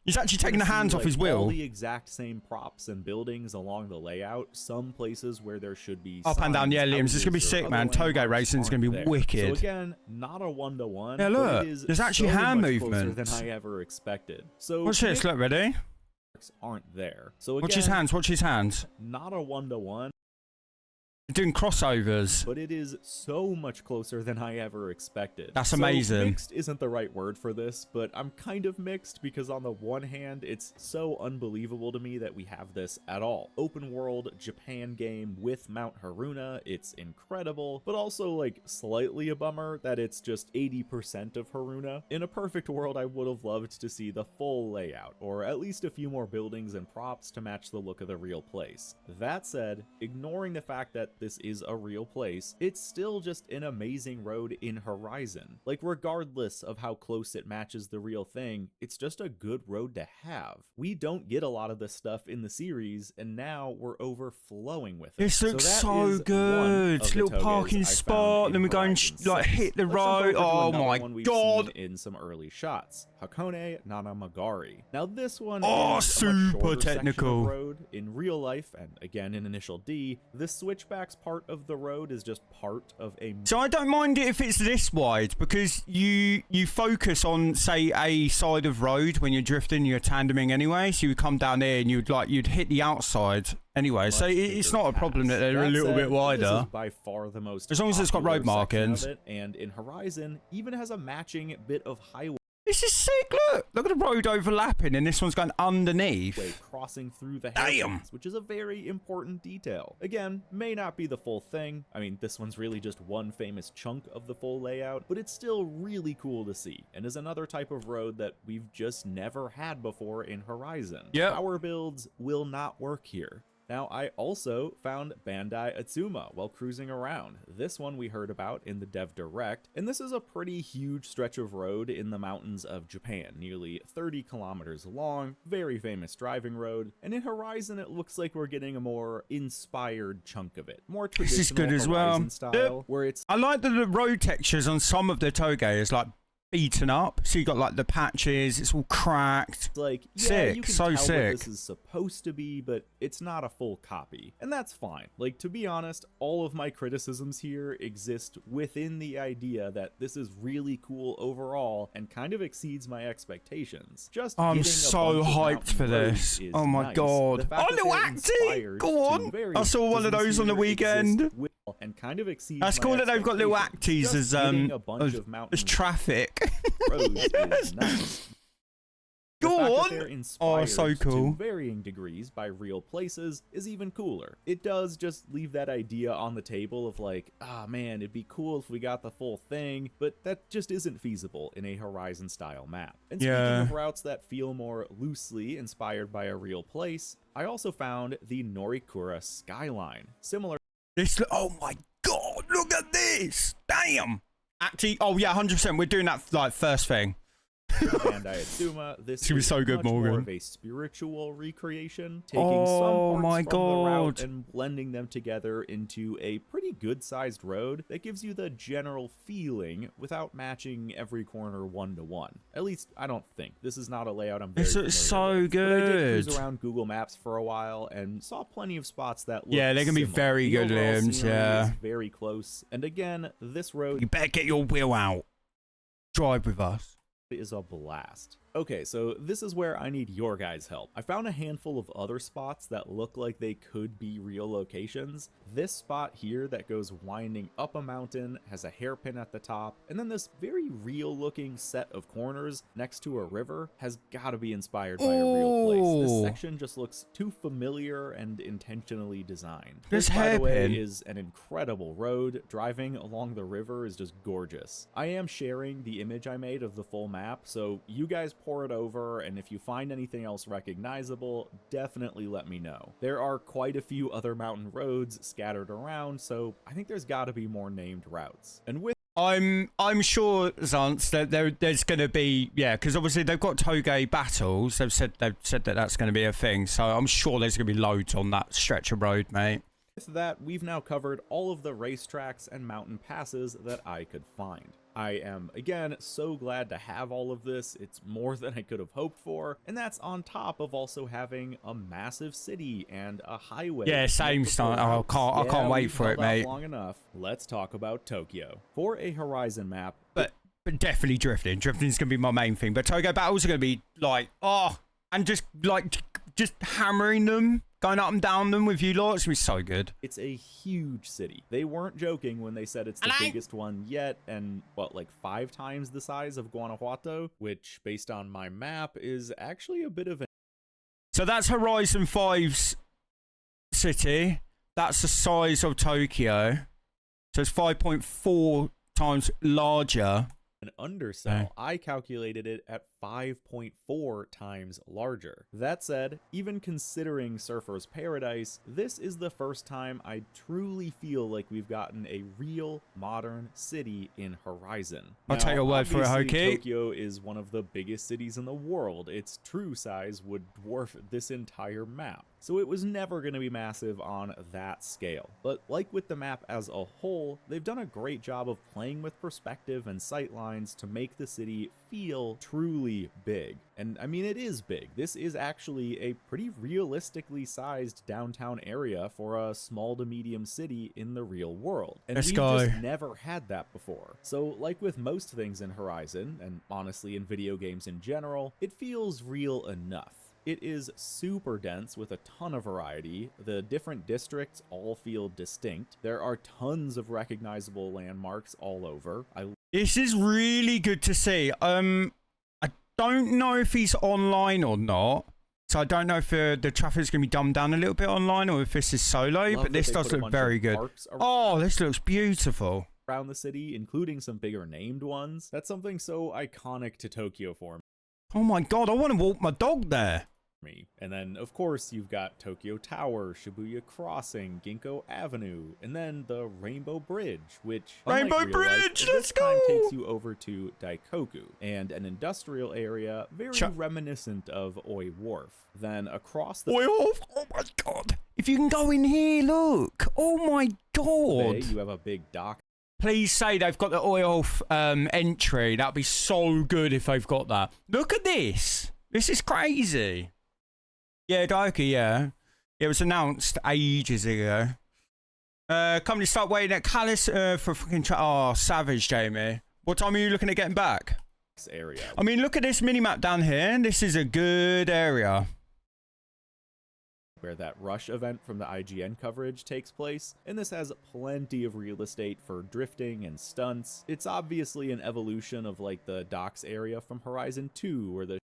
He's actually taking the hands off his wheel. All the exact same props and buildings along the layout. Some places where there should be up and down. Yeah, Liam, this is gonna be sick, man. Toge racing is gonna be wicked. So again, not a one-to-one. Yeah, look, there's actually hand movements than I ever expected. So watch this. Look, ready? Aren't there? So again, watch his hands. Watch his hands. Not a one-to-one. Doing crossovers, but it is so much closer than I ever expected. That's amazing. Mixed isn't the right word for this, but I'm kind of mixed, because on the one hand, it's so unbelievable to me that we have this at all. Open world Japan game with Mount Haruna, it's incredible, but also like slightly a bummer that it's just 80% of Haruna. In a perfect world, I would have loved to see the full layout, or at least a few more buildings and props to match the look of the real place. That said, ignoring the fact that this is a real place, it's still just an amazing road in Horizon. Like, regardless of how close it matches the real thing, it's just a good road to have. We don't get a lot of this stuff in the series, and now we're overflowing with it. This looks so good. Little parking spot, then we go and like hit the road. Oh my god! In some early shots, Hakone Nanamagari. Now this one is super technical road in real life, and again in Initial D. This switchback racetracks part of the road is just part of a... So I don't mind it if it's this wide, because you focus on, say, a side of road when you're drifting, you're tandeming anyway, so you would come down here and you'd hit the outside anyway. So it's not a problem that they're a little bit wider. This is by far the most as long as it's got road markings. And in Horizon, even has a matching bit of highway. This is sick, look at the road overlapping and this one's going underneath. Crossing through the hairpins, which is a very important detail. Again, may not be the full thing. I mean, this one's really just one famous chunk of the full layout, but it's still really cool to see, and is another type of road that we've just never had before in Horizon. Power builds will not work here. Now, I also found Bandai Atsuma while cruising around. This one we heard about in the Dev Direct, and this is a pretty huge stretch of road in the mountains of Japan, nearly 30 kilometers long, very famous driving road, and in Horizon it looks like we're getting a more inspired chunk of it. More traditional this is good as well. Style, where it's... I like that the road textures on some of the Toge is like beaten up, so you got like the patches, it's all cracked. Like, yeah, sick, you can so tell sick. What this is supposed to be, but it's not a full copy, and that's fine. Like, to be honest, all of my criticisms here exist within the idea that this is really cool overall and kind of exceeds my expectations. Just I'm so hyped for this. Oh my god. Oh, little acty! Go on! I saw one of those on the weekend. And kind of exceeds. That's cool that they've got little acties as traffic. Is nice. Go on! Oh, so cool. To varying degrees by real places is even cooler. It does just leave that idea on the table of like, ah man, it'd be cool if we got the full thing, but that just isn't feasible in a Horizon style map. And speaking of routes that feel more loosely inspired by a real place, I also found the Norikura skyline. Similar. Oh my god, look at this! Damn! Acty, oh yeah, 100%. We're doing that like first thing. Bandai Atsuma, this is so good, much Morgan. more of a spiritual recreation, taking some parts from the route and blending them together into a pretty good-sized road that gives you the general feeling without matching every corner one-to-one. At least, I don't think. This is not a layout I'm very familiar with. So good. But I did cruise around Google Maps for a while and saw plenty of spots that look they're gonna be very good, Liams. Is very close. And again, this road... You better get your wheel out. Drive with us. Is a blast. Okay, so this is where I need your guys' help. I found a handful of other spots that look like they could be real locations. This spot here that goes winding up a mountain has a hairpin at the top, and then this very real looking set of corners next to a river has got to be inspired by a real place. This section just looks too familiar and intentionally designed. This, by the way, is an incredible road. Driving along the river is just gorgeous. I am sharing the image I made of the full map, so you guys pour it over, and if you find anything else recognizable, definitely let me know. There are quite a few other mountain roads scattered around, so I think there's got to be more named routes. And with I'm sure, Zance, that there's going to be, because obviously they've got Toge battles. They've said that that's going to be a thing, so I'm sure there's going to be loads on that stretch of road, mate. With that, we've now covered all of the racetracks and mountain passes that I could find. I am, again, so glad to have all of this. It's more than I could have hoped for, and that's on top of also having a massive city and a highway. Yeah, same stuff. I can't wait for it, mate. Long enough. Let's talk about Tokyo. For a Horizon map, but definitely drifting. Drifting is going to be my main thing. But Toge battles are going to be like, and just hammering them. Going up and down them with you lot, it's going to be so good. It's a huge city. They weren't joking when they said it's the biggest one yet, and what, like 5 times the size of Guanajuato, which, based on my map, is actually a bit of a... So that's Horizon 5's city. That's the size of Tokyo. So it's 5.4 times larger. An undersell, I calculated it at 5.4 times larger. That said, even considering Surfer's Paradise, this is the first time I truly feel like we've gotten a real modern city in Horizon. I'll take your word for it, Hoki. Tokyo is one of the biggest cities in the world. Its true size would dwarf this entire map. so it was never going to be massive on that scale. But like with the map as a whole, they've done a great job of playing with perspective and sightlines to make the city feel truly big. And I mean, it is big. This is actually a pretty realistically sized downtown area for a small to medium city in the real world. And we've just never had that before. So like with most things in Horizon, and honestly in video games in general, it feels real enough. It is super dense with a ton of variety. The different districts all feel distinct. There are tons of recognizable landmarks all over. This is really good to see. I don't know if he's online or not. So I don't know if the traffic's going to be dumbed down a little bit online or if this is solo, but this does look very good. Oh, this looks beautiful. Around the city, including some bigger named ones. That's something so iconic to Tokyo for me. Oh my god, I want to walk my dog there. And then, of course, you've got Tokyo Tower, Shibuya Crossing, Ginkgo Avenue, and then the Rainbow Bridge, which Rainbow Bridge, let's go! Time takes you over to Daikoku, and an industrial area very reminiscent of Oi Wharf. Then across the Oi Wharf, oh my god! If you can go in here, look! Oh my god! You have a big dock. Please say they've got the Oi Wharf entry. That'd be so good if they've got that. Look at this! This is crazy. Yeah, Daikoku, yeah. It was announced ages ago. Company start waiting at Callis for fucking oh, savage, Jamie. What time are you looking at getting back? This area. I mean, look at this minimap down here. This is a good area. Where that Rush event from the IGN coverage takes place, and this has plenty of real estate for drifting and stunts. It's obviously an evolution of like the docks area from Horizon 2 or the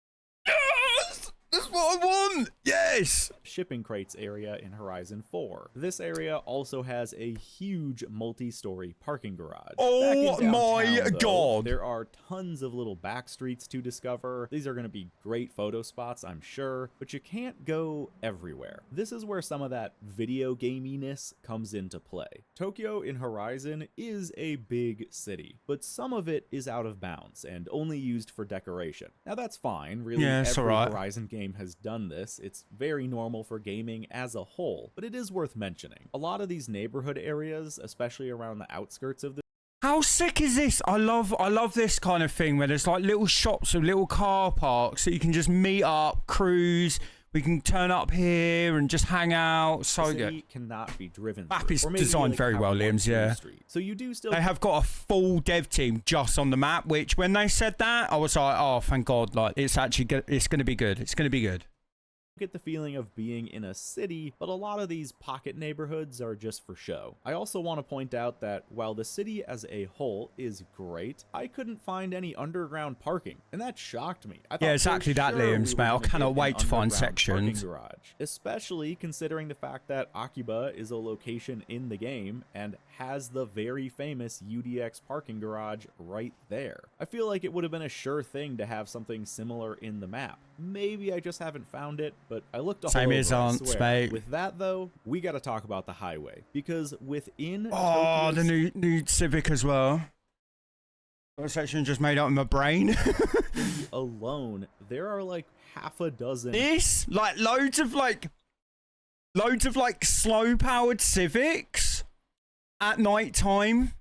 That's what I want! Yes! shipping crates area in Horizon 4. This area also has a huge multi-story parking garage. Oh my god! There are tons of little back streets to discover. These are going to be great photo spots, I'm sure, but you can't go everywhere. This is where some of that video gaminess comes into play. Tokyo in Horizon is a big city, but some of it is out of bounds and only used for decoration. Now that's fine, really. Yeah, every Horizon game has done this. It's very normal for gaming as a whole, but it is worth mentioning. A lot of these neighborhood areas, especially around the outskirts of the How sick is this? I love this kind of thing where there's like little shops with little car parks that you can just meet up, cruise. We can turn up here and just hang out. So good. Cannot be driven. Map is designed very well, Liams. Yeah. So you do still. They have got a full dev team just on the map. Which, when they said that, I was like, oh, thank God! Like, it's actually good. It's going to be good. It's going to be good. Get the feeling of being in a city, but a lot of these pocket neighborhoods are just for show. I also want to point out that while the city as a whole is great, I couldn't find any underground parking, and that shocked me. I thought yeah, exactly that, Liam, mate. I cannot wait to find sections. Garage, especially considering the fact that Akiba is a location in the game and has the very famous UDX parking garage right there. I feel like it would have been a sure thing to have something similar in the map. Maybe I just haven't found it, but I looked all Same over, as Aunts, mate. With that though, we got to talk about the highway, because within the new Civic as well. What section just made up in my brain? alone, there are like half a dozen. This like loads of slow powered Civics at night time.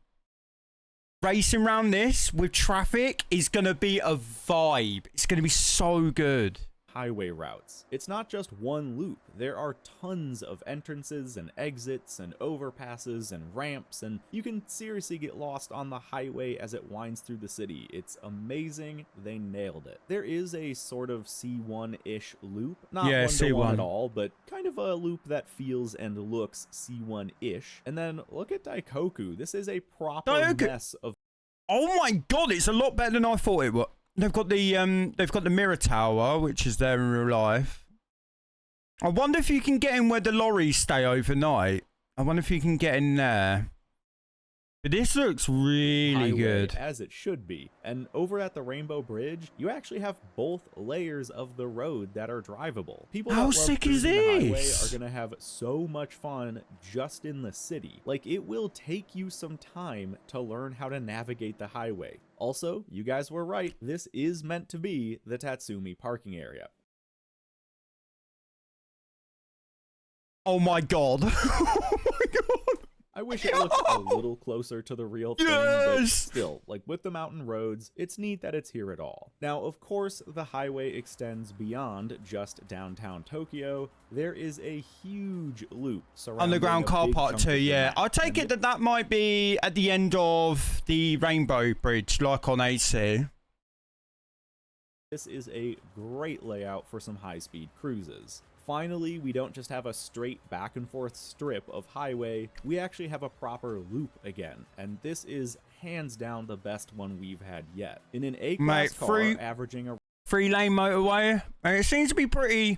Racing around this with traffic is going to be a vibe. It's going to be so good. Highway routes. It's not just one loop. There are tons of entrances and exits and overpasses and ramps, and you can seriously get lost on the highway as it winds through the city. It's amazing. They nailed it. There is a sort of C1-ish loop. Not one-to-one at all, but kind of a loop that feels and looks C1-ish. And then look at Daikoku. This is a proper mess of... Oh my god, it's a lot better than I thought it was. They've got the mirror tower, which is there in real life. I wonder if you can get in where the lorries stay overnight. I wonder if you can get in there. But this looks really good. As it should be. And over at the Rainbow Bridge, you actually have both layers of the road that are drivable. People How sick is this? Are going to have so much fun just in the city. Like, it will take you some time to learn how to navigate the highway. Also, you guys were right. This is meant to be the Tatsumi parking area. Oh my god. Oh my god. I wish it looked a little closer to the real thing, but still, like with the mountain roads, it's neat that it's here at all. Now, of course, the highway extends beyond just downtown Tokyo. There is a huge loop surrounding underground car park too, yeah. I take it that that might be at the end of the Rainbow Bridge, like on AC. This is a great layout for some high-speed cruises. Finally, we don't just have a straight back and forth strip of highway, we actually have a proper loop again, and this is hands down the best one we've had yet. In an A-class car, averaging a 3-lane motorway, and it seems to be pretty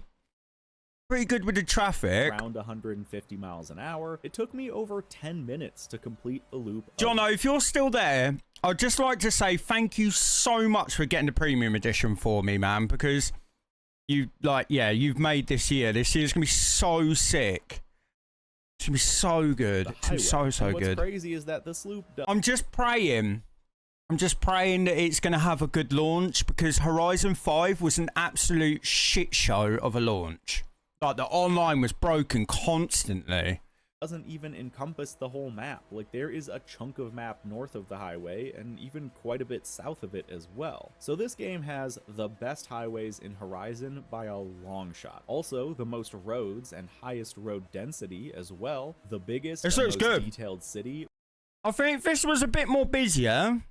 good with the traffic. Around 150 miles an hour, it took me over 10 minutes to complete a loop. Jono, if you're still there, I'd just like to say thank you so much for getting the premium edition for me, man, because you've made this year. This year's gonna be so sick. It's gonna be so good. It's gonna be so good. What's crazy is that this loop I'm just praying that it's gonna have a good launch, because Horizon 5 was an absolute shit show of a launch. Like, the online was broken constantly. Doesn't even encompass the whole map. Like, there is a chunk of map north of the highway and even quite a bit south of it as well. So this game has the best highways in Horizon by a long shot. Also, the most roads and highest road density as well. The biggest and most detailed city. I think if this was a bit more busier,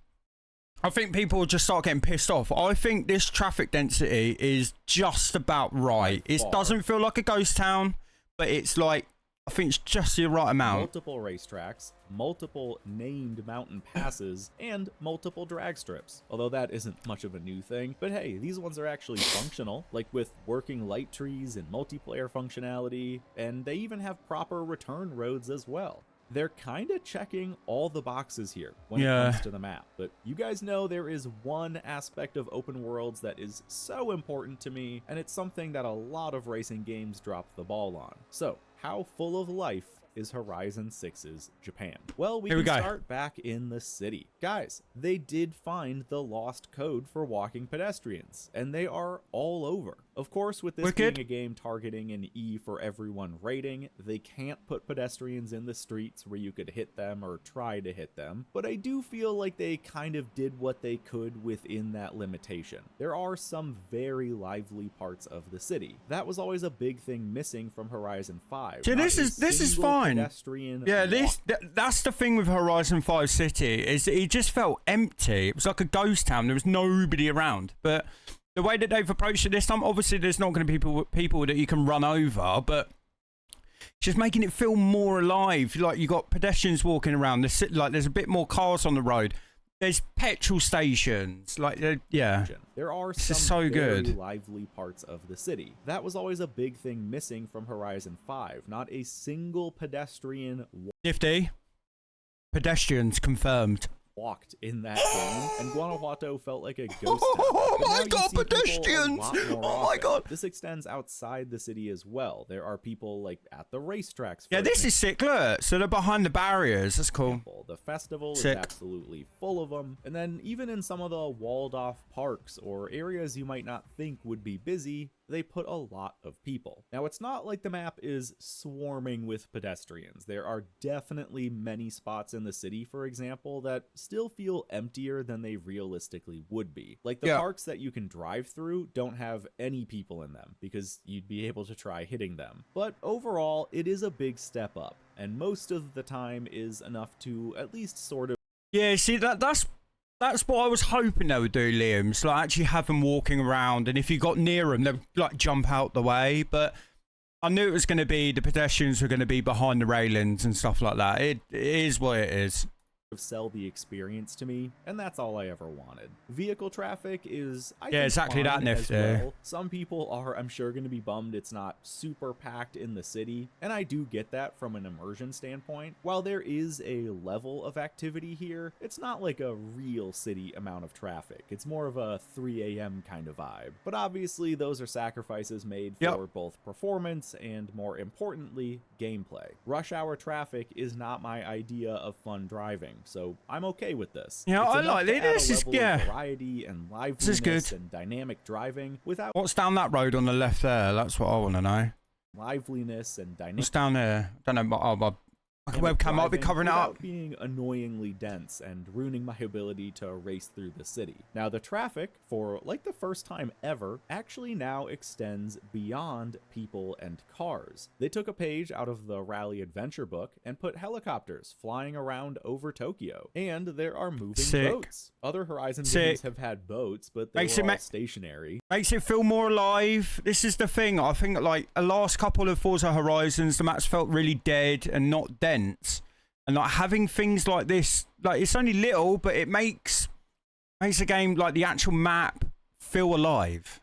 I think people would just start getting pissed off. I think this traffic density is just about right. It doesn't feel like a ghost town, but it's like, I think it's just the right amount. Multiple racetracks, multiple named mountain passes, and multiple drag strips. Although that isn't much of a new thing, but hey, these ones are actually functional, like with working light trees and multiplayer functionality, and they even have proper return roads as well. They're kind of checking all the boxes here when it comes to the map, but you guys know there is one aspect of open worlds that is so important to me, and it's something that a lot of racing games drop the ball on. So, how full of life is Horizon 6's Japan? Well, we can start back in the city. Guys, they did find the lost code for walking pedestrians, and they are all over. Of course, with this being a game targeting an E for everyone rating, they can't put pedestrians in the streets where you could hit them or try to hit them, but I do feel like they kind of did what they could within that limitation. There are some very lively parts of the city. That was always a big thing missing from Horizon 5. Yeah, this is fine. Yeah, that's the thing with Horizon 5 City, is that it just felt empty. It was like a ghost town. There was nobody around. But the way that they've approached it this time, obviously there's not going to be people that you can run over, but just making it feel more alive. Like, you got pedestrians walking around. There's a bit more cars on the road. There's petrol stations. Like, yeah. There are some very lively parts of the city. That was always a big thing missing from Horizon 5. Not a single pedestrian Nifty. Pedestrians confirmed. Walked in that game, and Guanajuato felt like a ghost town. Oh my god, pedestrians! Oh my god! This extends outside the city as well. There are people like at the racetracks. Yeah, this is sick. Look, so they're behind the barriers. That's cool. The festival is absolutely full of them, and then even in some of the walled-off parks or areas you might not think would be busy, they put a lot of people. Now, it's not like the map is swarming with pedestrians. There are definitely many spots in the city, for example, that still feel emptier than they realistically would be. Like, the parks that you can drive through don't have any people in them, because you'd be able to try hitting them. But overall, it is a big step up, and most of the time is enough to at least sort of... Yeah, see, that's what I was hoping they would do, Liam. So, like, actually have them walking around, and if you got near them, they'd like jump out the way. But I knew it was going to be, the pedestrians were going to be behind the railings and stuff like that. It is what it is. Sell the experience to me, and that's all I ever wanted. Vehicle traffic is, I think, exactly that, Nifty. well. Some people are, I'm sure, going to be bummed it's not super packed in the city, and I do get that from an immersion standpoint. While there is a level of activity here, it's not like a real city amount of traffic. It's more of a 3 a.m. kind of vibe. But obviously, those are sacrifices made for both performance and, more importantly, gameplay. Rush hour traffic is not my idea of fun driving, so I'm okay with this. Yeah, I like it. This is variety and liveliness and dynamic driving without... What's down that road on the left there? That's what I want to know. liveliness and What's dynamic. down there? I don't know. Webcam might be covering it up. Without being annoyingly dense and ruining my ability to race through the city. Now, the traffic, for like the first time ever, actually now extends beyond people and cars. They took a page out of the Rally Adventure book and put helicopters flying around over Tokyo. And there are moving boats. Other Horizon games have had boats, but they were all stationary. Makes it feel more alive. This is the thing. I think like the last couple of Forza Horizons, the maps felt really dead and not dense. And like having things like this, like it's only little, but it makes a game, like the actual map, feel alive.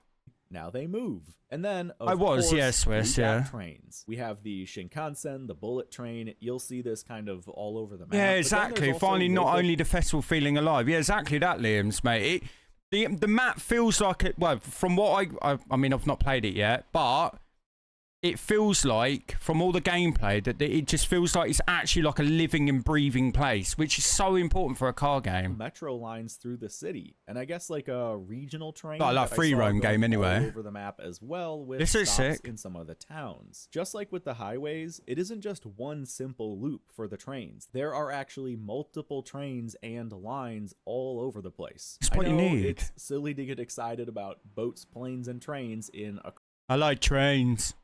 Now they move. And then, Swiss, yeah. Trains. We have the Shinkansen, the bullet train. You'll see this kind of all over the map. Yeah, exactly. Finally, not only the festival feeling alive. Yeah, exactly that, Liam's, mate. The map feels like it. Well, from what I mean, I've not played it yet, but it feels like, from all the gameplay, that it just feels like it's actually like a living and breathing place, which is so important for a car game. Metro lines through the city, and I guess like a regional train. Like a free roam game anyway. All over the map as well, with this is stops sick. In some of the towns. Just like with the highways, it isn't just one simple loop for the trains. There are actually multiple trains and lines all over the place. That's what you need. It's silly to get excited about boats, planes, and trains in a. I like trains.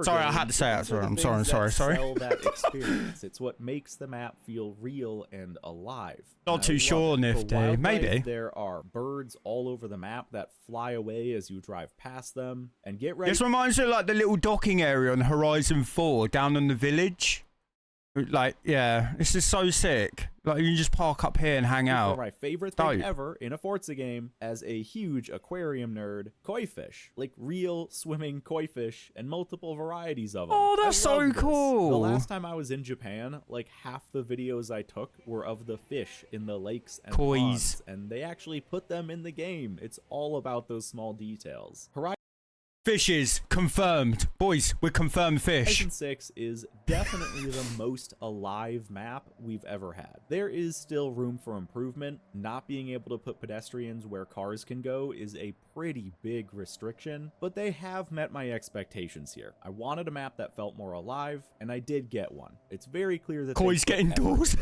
Sorry, I had to say that. Sorry, I'm sorry. Sell that experience. It's what makes the map feel real and alive. Not too sure, Nifty. Maybe. There are birds all over the map that fly away as you drive past them. And get ready. This reminds me of like the little docking area on Horizon 4 down in the village. Like, yeah, this is so sick. Like, you can just park up here and hang out. My favorite thing ever in a Forza game, as a huge aquarium nerd, koi fish. Like real swimming koi fish and multiple varieties of them. Oh, that's so cool. The last time I was in Japan, like half the videos I took were of the fish in the lakes and ponds, and they actually put them in the game. It's all about those small details. Fishes confirmed, boys. We're confirmed fish. Horizon 6 is definitely the most alive map we've ever had. There is still room for improvement. Not being able to put pedestrians where cars can go is a pretty big restriction, but they have met my expectations here. I wanted a map that felt more alive, and I did get one. It's very clear that Koi's getting doors.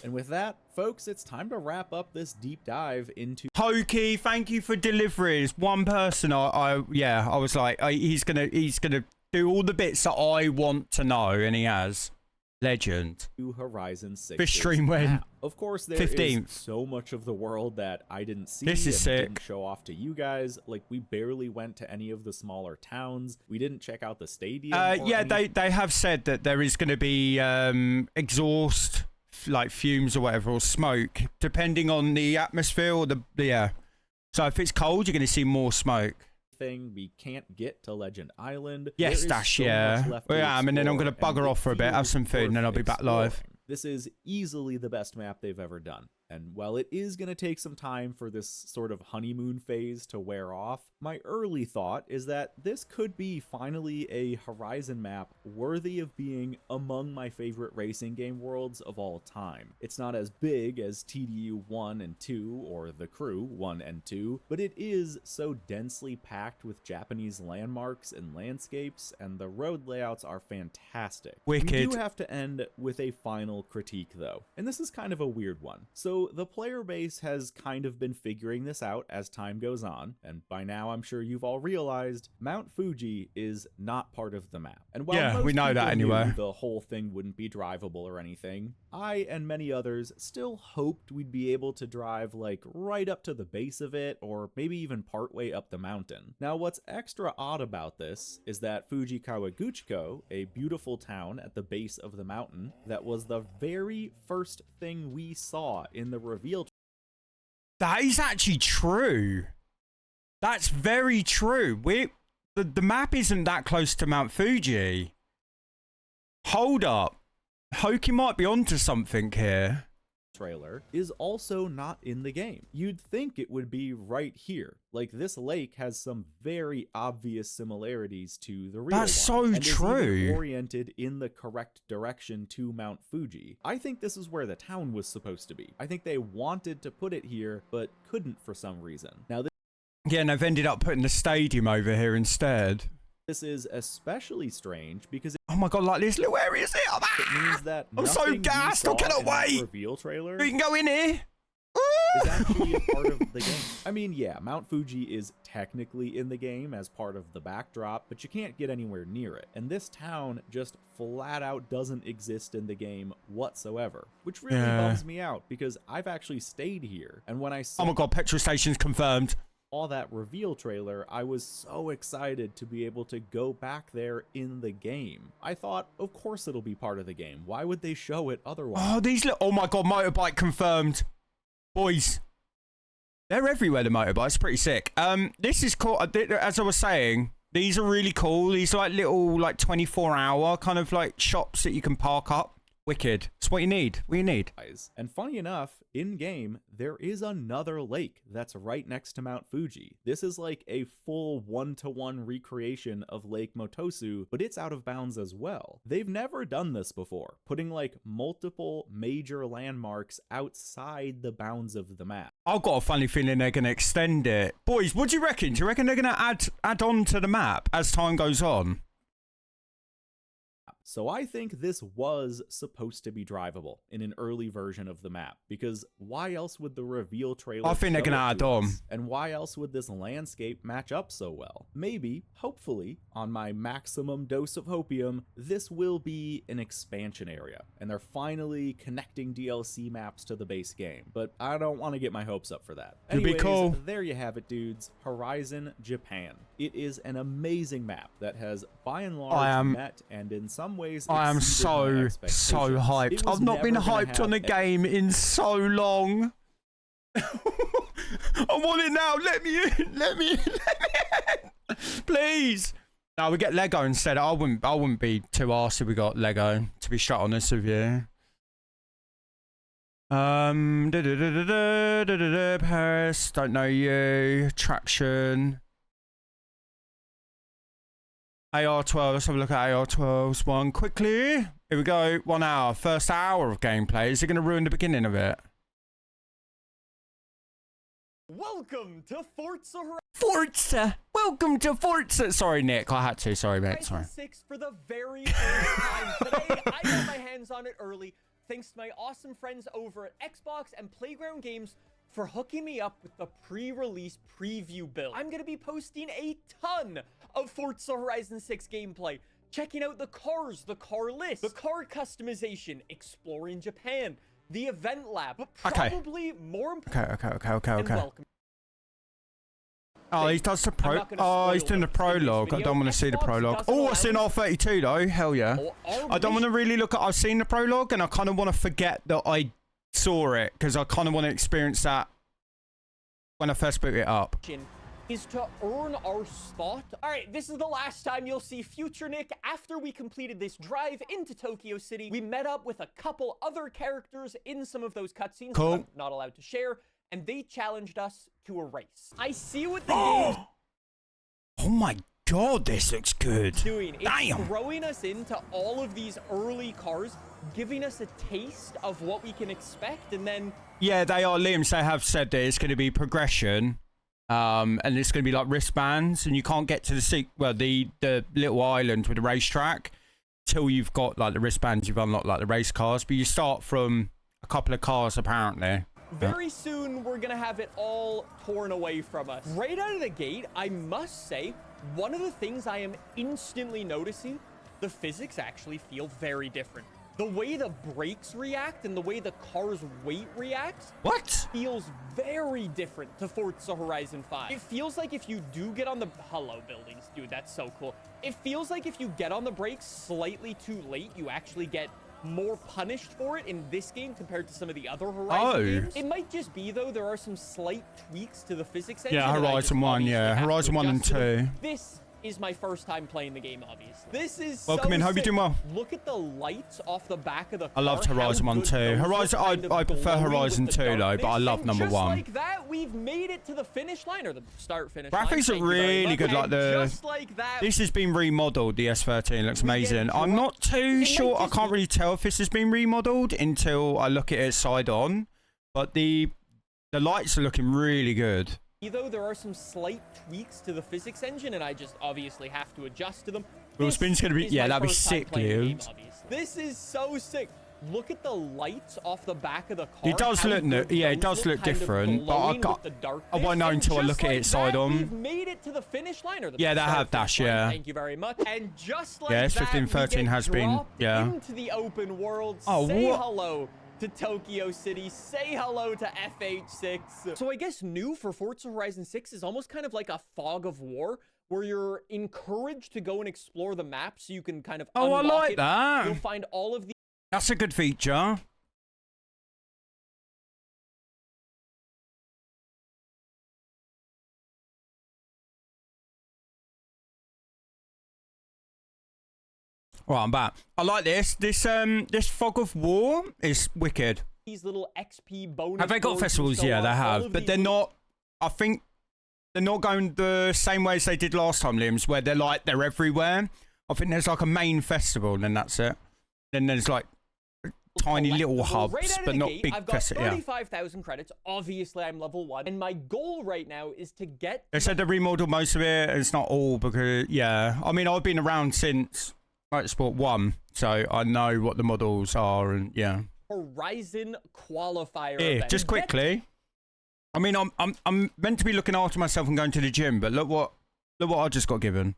And with that, folks, it's time to wrap up this deep dive into Hokey. Thank you for deliveries. One person, I was like, he's gonna do all the bits that I want to know, and he has. Legend. Horizon 6. Fish stream when? Of course, there 15th. is so much of the world that I didn't see. This is sick. Didn't show off to you guys. Like, we barely went to any of the smaller towns. We didn't check out the stadium. Yeah, they have said that there is going to be exhaust, like fumes or whatever, or smoke, depending on the atmosphere or yeah. So if it's cold, you're going to see more smoke. We can't get to Legend Island. Yes, Dash, yeah. And then I'm going to bugger off for a bit, have some food, and then I'll be back live. This is easily the best map they've ever done. And while it is going to take some time for this sort of honeymoon phase to wear off, my early thought is that this could be finally a Horizon map worthy of being among my favorite racing game worlds of all time. It's not as big as TDU 1 and 2 or The Crew 1 and 2, but it is so densely packed with Japanese landmarks and landscapes, and the road layouts are fantastic. Wicked. We do have to end with a final critique though, and this is kind of a weird one. So the player base has kind of been figuring this out as time goes on, and by now I'm sure you've all realized Mount Fuji is not part of the map. And while most we know that anyway. Knew the whole thing wouldn't be drivable or anything, I and many others still hoped we'd be able to drive like right up to the base of it, or maybe even partway up the mountain. Now what's extra odd about this is that Fuji Kawaguchiko, a beautiful town at the base of the mountain, that was the very first thing we saw in the reveal. That is actually true. That's very true. The map isn't that close to Mount Fuji. Hold up. Hokey might be onto something here. Trailer is also not in the game. You'd think it would be right here. Like, this lake has some very obvious similarities to the real one. That's so and true. Is even oriented in the correct direction to Mount Fuji. I think this is where the town was supposed to be. I think they wanted to put it here, but couldn't for some reason. Now, yeah, and they've ended up putting the stadium over here instead. This is especially strange because Oh my god, like this little area is it? it means that I'm so nothing you gassed, I saw cannot in that wait. reveal trailer We can go in here. is actually a part of the game. I mean, yeah, Mount Fuji is technically in the game as part of the backdrop, but you can't get anywhere near it. And this town just flat out doesn't exist in the game whatsoever, which really bums me out because I've actually stayed here. And when I saw Oh my god, petrol station's confirmed. all that reveal trailer, I was so excited to be able to go back there in the game. I thought, of course it'll be part of the game. Why would they show it otherwise? Oh, these little, oh my god, motorbike confirmed. Boys, they're everywhere, the motorbikes, pretty sick. This is cool, as I was saying, these are really cool. These are like little, like 24-hour kind of like shops that you can park up. Wicked. It's what you need. What you need. And funny enough, in-game, there is another lake that's right next to Mount Fuji. This is like a full one-to-one recreation of Lake Motosu, but it's out of bounds as well. They've never done this before, putting like multiple major landmarks outside the bounds of the map. I've got a funny feeling they're going to extend it. Boys, what do you reckon? Do you reckon they're going to add on to the map as time goes on? So I think this was supposed to be drivable in an early version of the map, because why else would the reveal trailer I think they're going to add on. And why else would this landscape match up so well? Maybe, hopefully, on my maximum dose of hopium, this will be an expansion area, and they're finally connecting DLC maps to the base game. But I don't want to get my hopes up for that. It'd be cool. There you have it, dudes. Horizon Japan. It is an amazing map that has, by and large, met and in some ways I am so hyped. I've not been hyped on a game in so long. I want it now. Let me in. Let me in. Let me in. Please. No, we get Lego instead. I wouldn't be too arsed if we got Lego, to be straight honest with you. Paris, don't know you. Traction. AR12, let's have a look at AR12's one quickly. Here we go, 1 hour, first hour of gameplay. Is it going to ruin the beginning of it? Welcome to Forza Horizon. Forza! Welcome to Forza! Sorry, Nick, I had to. Sorry, mate, sorry. 6 for the very first time today. I got my hands on it early, thanks to my awesome friends over at Xbox and Playground Games for hooking me up with the pre-release preview build. I'm going to be posting a ton of Forza Horizon 6 gameplay, checking out the cars, the car list, the car customization, exploring Japan, the event lab, but probably more important. Okay. Oh, he does the pro. Oh, he's doing the prologue. I don't want to see the prologue. Oh, it's in R32 though. Hell yeah. I don't want to really look at. I've seen the prologue, and I kind of want to forget that I saw it because I kind of want to experience that when I first boot it up. Is to earn our spot. All right, this is the last time you'll see future Nick. After we completed this drive into Tokyo City, we met up with a couple other characters in some of those cutscenes that I'm not allowed to share, and they challenged us to a race. I see what the game's oh my god, this looks good. Doing. It's throwing us into all of these early cars, giving us a taste of what we can expect, and then yeah, they are. Liam, they have said that it's going to be progression. And it's going to be like wristbands, and you can't get to the little island with the racetrack till you've got like the wristbands. You've unlocked like the race cars, but you start from a couple of cars apparently. Very soon we're gonna have it all torn away from us. Right out of the gate, I must say, one of the things I am instantly noticing, the physics actually feel very different. The way the brakes react and the way the car's weight reacts feels very different to Forza Horizon 5. It feels like if you do get on the... Hello, buildings. Dude, that's so cool. It feels like if you get on the brakes slightly too late, you actually get more punished for it in this game compared to some of the other Horizon games. It might just be, though, there are some slight tweaks to the physics engine. Yeah, Horizon 1, yeah. Horizon 1 and 2. This is my first time playing the game, obviously. This is welcome in. Hope you're doing well. Look at the lights off the back of the car. I loved Horizon 1 too. I prefer Horizon 2 though, but I love number 1. Just like that, we've made it to the finish line, or the start-finish line. Graphics are really good. Like just like that. This has been remodeled. The S13 looks amazing. I'm not too sure. I can't really tell if this has been remodeled until I look at it side on. But the lights are looking really good. Though there are some slight tweaks to the physics engine, and I just obviously have to adjust to them. Well, spin's gonna be, yeah, that'd be sick, dude. This is so sick. Look at the lights off the back of the car. It does look, yeah, it does look different, but I won't know until I look at it side on. We've made it to the finish line, or the yeah, they have dash, yeah. Thank you very much. And just like yeah, that, 15-13 has been, yeah. into the open world. Oh, say what? hello to Tokyo City, say hello to FH6. So I guess new for Forza Horizon 6 is almost kind of like a fog of war, where you're encouraged to go and explore the map so you can kind of I like it. that. You'll find all of the... That's a good feature. Right, I'm back. I like this. This fog of war is wicked. These little XP bonus. Have they got festivals? Yeah, they have, but they're not. I think they're not going the same way as they did last time, Limbs, where they're everywhere. I think there's like a main festival, and then that's it. Then there's like tiny little hubs, but not big festivals. I've got 35,000 credits. Obviously, I'm level 1, and my goal right now is to get. They said they remodeled most of it. It's not all because, yeah. I mean, I've been around since Motorsport 1, so I know what the models are, and yeah. Horizon qualifier. Yeah, event. just quickly. I mean, I'm meant to be looking after myself and going to the gym, but look what I just got given.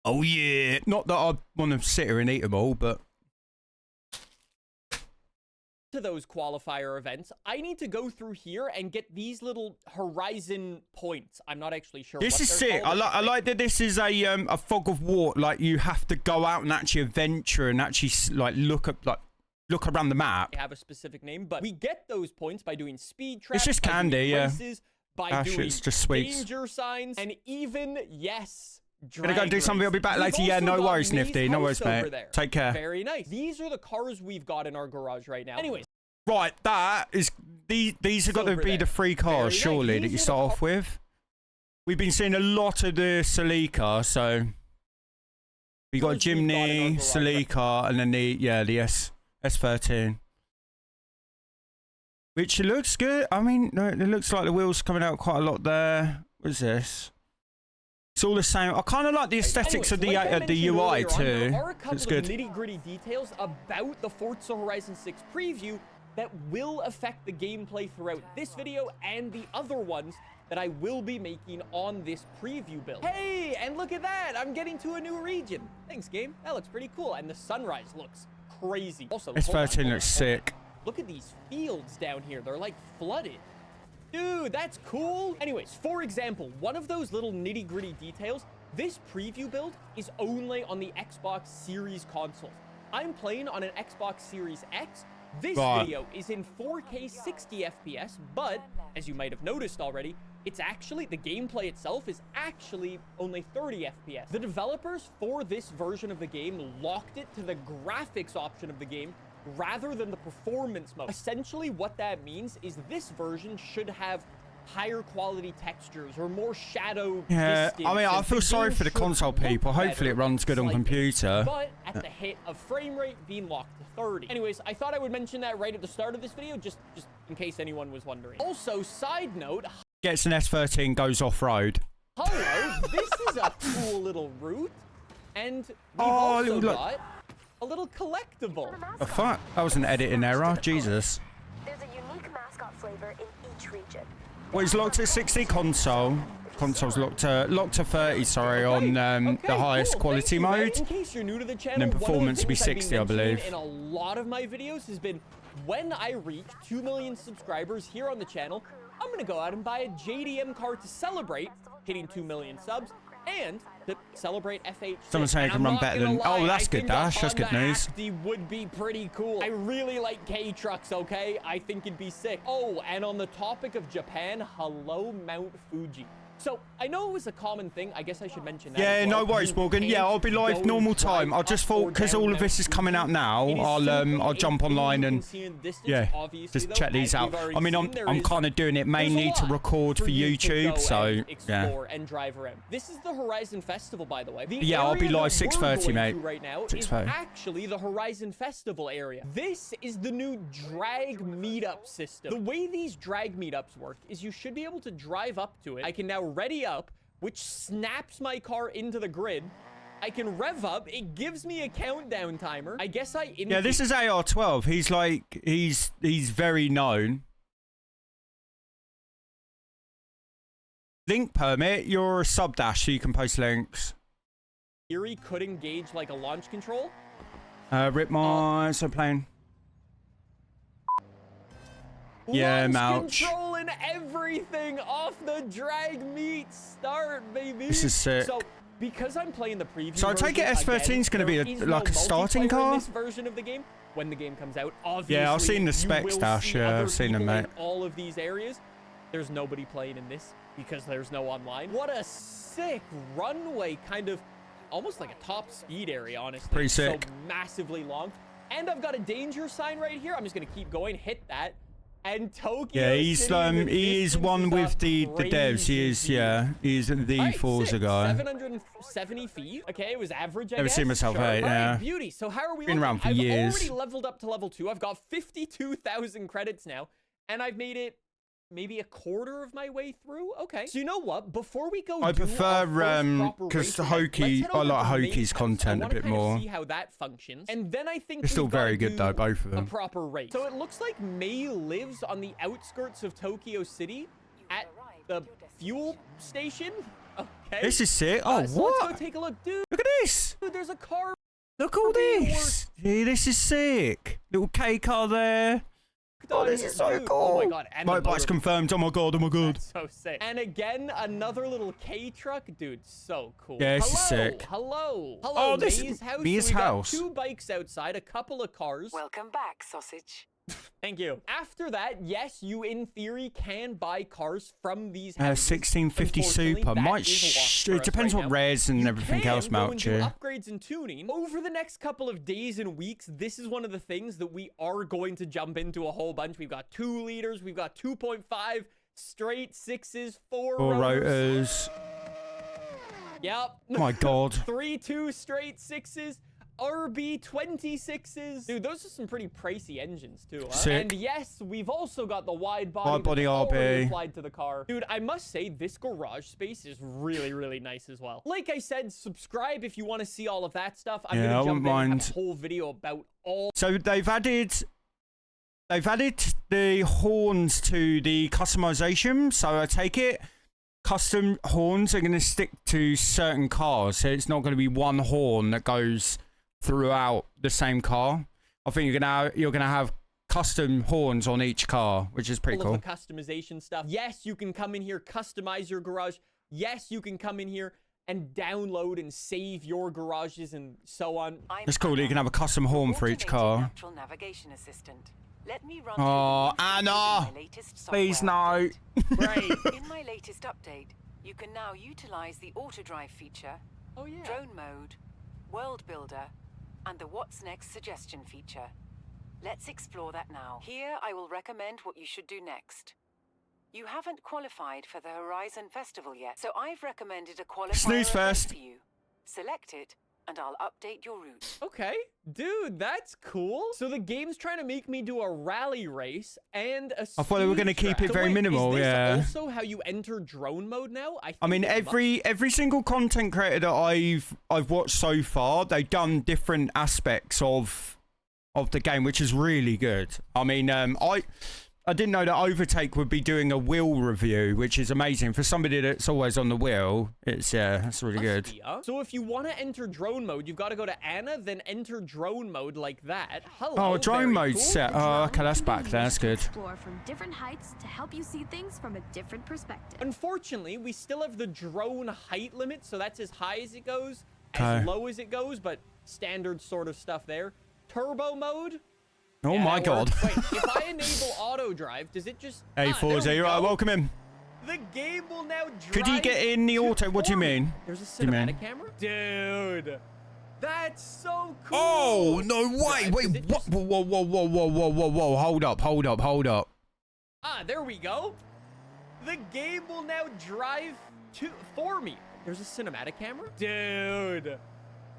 Oh yeah, not that I want to sit here and eat them all, but to those qualifier events, I need to go through here and get these little Horizon points. I'm not actually sure. This is sick. I like that this is a fog of war. Like you have to go out and actually adventure and actually like look around the map. They have a specific name, but we get those points by doing speed traps. It's just candy, yeah. By doing it's just sweets. Danger signs, and even Gonna go do something. I'll be back later. Yeah, no worries, Nifty. No worries, mate. Take care. Very nice. These are the cars we've got in our garage right now. Anyways. Right, that is these have got to be the free cars, surely, that you start off with. We've been seeing a lot of the Celica, so we got a Jimny, Celica, and then the S13. Which looks good. I mean, it looks like the wheels coming out quite a lot there. What's this? It's all the same. I kind of like the aesthetics of the UI too. There are a couple it's good. Of nitty-gritty details about the Forza Horizon 6 preview that will affect the gameplay throughout this video and the other ones that I will be making on this preview build. Hey, and look at that! I'm getting to a new region. Thanks, game. That looks pretty cool, and the sunrise looks crazy. Also, S13 looks sick. Look at these fields down here. They're like flooded. Dude, that's cool. Anyways, for example, one of those little nitty-gritty details, this preview build is only on the Xbox Series consoles. I'm playing on an Xbox Series X. This video is in 4K 60 FPS, but as you might have noticed already, it's actually, the gameplay itself is actually only 30 FPS. The developers for this version of the game locked it to the graphics option of the game rather than the performance mode. Essentially what that means is this version should have higher quality textures or more shadow distance. I mean, I feel sorry for the console people. Hopefully it runs good on computer. But at the hit of frame rate being locked to 30. Anyways, I thought I would mention that right at the start of this video, just in case anyone was wondering. Also, side note, gets an S13, goes off-road. Hello, this is a cool little route. And we've also got a little collectible. Oh, fuck. That was an editing error. Jesus. There's a unique mascot flavor in each region. Well, he's locked at 60 console. Console's locked to 30, sorry, on the highest quality mode. In case you're new to the channel, and then performance will be 60, I believe. In a lot of my videos has been when I reach 2 million subscribers here on the channel, I'm going to go out and buy a JDM car to celebrate hitting 2 million subs and to celebrate FH6. Someone's saying I can run better than... Oh, that's good, Dash. That's good news. Would be pretty cool. I really like K-Trucks, okay? I think it'd be sick. Oh, and on the topic of Japan, hello, Mount Fuji. So I know it was a common thing. I guess I should mention that. Yeah, as well. no worries, You Morgan. Yeah, can't I'll be live go normal drive time. I just up thought or because down all of this is Mount coming out Fuji. now, It is I'll simply jump a thing online you and can see in distance. yeah, Obviously, just though, check these as out. we've already I mean, seen, there I'm is- kind of doing it there's a mainly to lot record for you to YouTube, go so and yeah. explore and drive around. This is the Horizon Festival, by the way. The Yeah, I'll be area live that we're 6:30, going mate. to right now is 6:30. actually the Horizon Festival area. This is the new drag meetup system. The way these drag meetups work is you should be able to drive up to it. I can now ready up, which snaps my car into the grid. I can rev up. It gives me a countdown timer. I guess Yeah, this is AR12. He's like, he's very known. Link permit. You're a sub dash, so you can post links. theory could engage like a launch control. Rip my plane. Yeah, Launch Mouch. control and everything off the drag meet start, baby. This is sick. So, because I'm playing the preview So I take it version, S13 is again, gonna be there a- is like no a starting multiplayer car? in this version of the game. When the game comes out, obviously, Yeah, I've seen the you specs, will Dash. see Yeah, other I've seen them, people in mate. all of these areas. There's nobody playing in this because there's no online. What a sick runway, kind of almost like a top speed area, honestly. Pretty sick. So massively long. And I've got a danger sign right here. I'm just gonna keep going, hit that. And Tokyo Yeah, he's City in the he is distance one is with a the devs. He is, crazy yeah, he's the Alright, Forza sick. guy. 770 feet. Okay, it was average, I Never guess. seen myself Sure. hate, Alright, yeah. beauty. So how are we Been looking? around for I've years. already leveled up to level 2. I've got 52,000 credits now, and I've made it maybe a quarter of my way through. Okay. So you know what? Before we go, I do prefer, our first proper 'cause race event, Hokey- let's head I over like to Hokey's Maze House. content I a wanna bit kind of more. see how that functions, and then I think They're still we've gotta very good, though, do both of a them. proper race. So it looks like May lives on the outskirts of Tokyo City at the fuel station. Okay. This is sick. Oh, So what? let's go take a look, dude. Look at this. There's a car. Look at all this. Yeah, this is sick. Little K car there. Oh, this is so Dude, cool. Oh my god. And the Motorbike's motor- confirmed. Oh my god. Oh my god. That's so sick. And again, another little K truck, dude. So cool. Yeah, this is Hello, sick. hello, hello. Oh, this is Maze house. Mia's So we got house. 2 bikes outside, a couple of cars. Welcome back, sausage. Thank you. After that, yes, you in theory can buy cars from these houses. 1650 Unfortunately, Super. that Might. is a loss for It us depends right what now. res and You everything can else, go and Mouch. do Yeah. upgrades and tuning. Over the next couple of days and weeks, this is one of the things that we are going to jump into a whole bunch. We've got 2 liters, we've got 2.5 straight 6s, 4 Four rotors. rotors. Yep. My god. 3 straight 6s. RB26s. Dude, those are some pretty pricey engines too, huh? Sick. And yes, we've also got the wide body, Wide body that's already RB. applied to the car. Dude, I must say this garage space is really, really nice as well. Like I said, subscribe if you want to see all of that stuff. I'm Yeah, I gonna jump wouldn't in and mind. have a whole video about all. So they've added the horns to the customization. So I take it custom horns are going to stick to certain cars. So it's not going to be one horn that goes throughout the same car. I think you're gonna have custom horns on each car, which is pretty All cool. of the customization stuff. Yes, you can come in here, customize your garage. Yes, you can come in here and download and save your garages and so on. It's cool that you can have a custom horn for each Automated car. Natural navigation assistant. Let me run Oh, through the Anna! my latest Please software no. update. Right. In my latest update, you can now utilize the auto drive feature, Oh yeah. drone mode, world builder, and the what's next suggestion feature. Let's explore that now. Here I will recommend what you should do next. You haven't qualified for the Horizon Festival yet, so I've recommended a qualifier Snooze event first. for you. Select it, and I'll update your route. Okay, dude, that's cool. So the game's trying to make me do a rally race and a I thought they were speed gonna keep trap. it So very wait, minimal, is this yeah. also how you enter drone mode now? I mean, think it every single content creator that I've watched so far, they've done different aspects of the game, which is really good. I mean, I didn't know that Overtake would be doing a wheel review, which is amazing for somebody that's always on the wheel. It's that's really good. must be, huh? So if you want to enter drone mode, you've got to go to Anna, then enter drone mode like that. Hello. Oh, drone very mode cool. set. The Oh, drone okay, that's can be back there. That's used to good. Explore from different heights to help you see things from a different perspective. Unfortunately, we still have the drone height limit, so that's as high as it goes, Okay. as low as it goes, but standard sort of stuff there. Turbo mode. Oh Yeah, my that god. works. Wait, if I enable auto drive, does it just... Hey, there Forza, we you're right. go. Welcome in. The game will now drive. Could he get in the auto? What do you mean? There's a You mean? cinematic camera? Dude. That's so cool. Oh, no way. Wait, what? Whoa, whoa, whoa, whoa, whoa, whoa, whoa, whoa. Hold up, hold up, hold up. Ah, there we go. The game will now drive for me. There's a cinematic camera? Dude.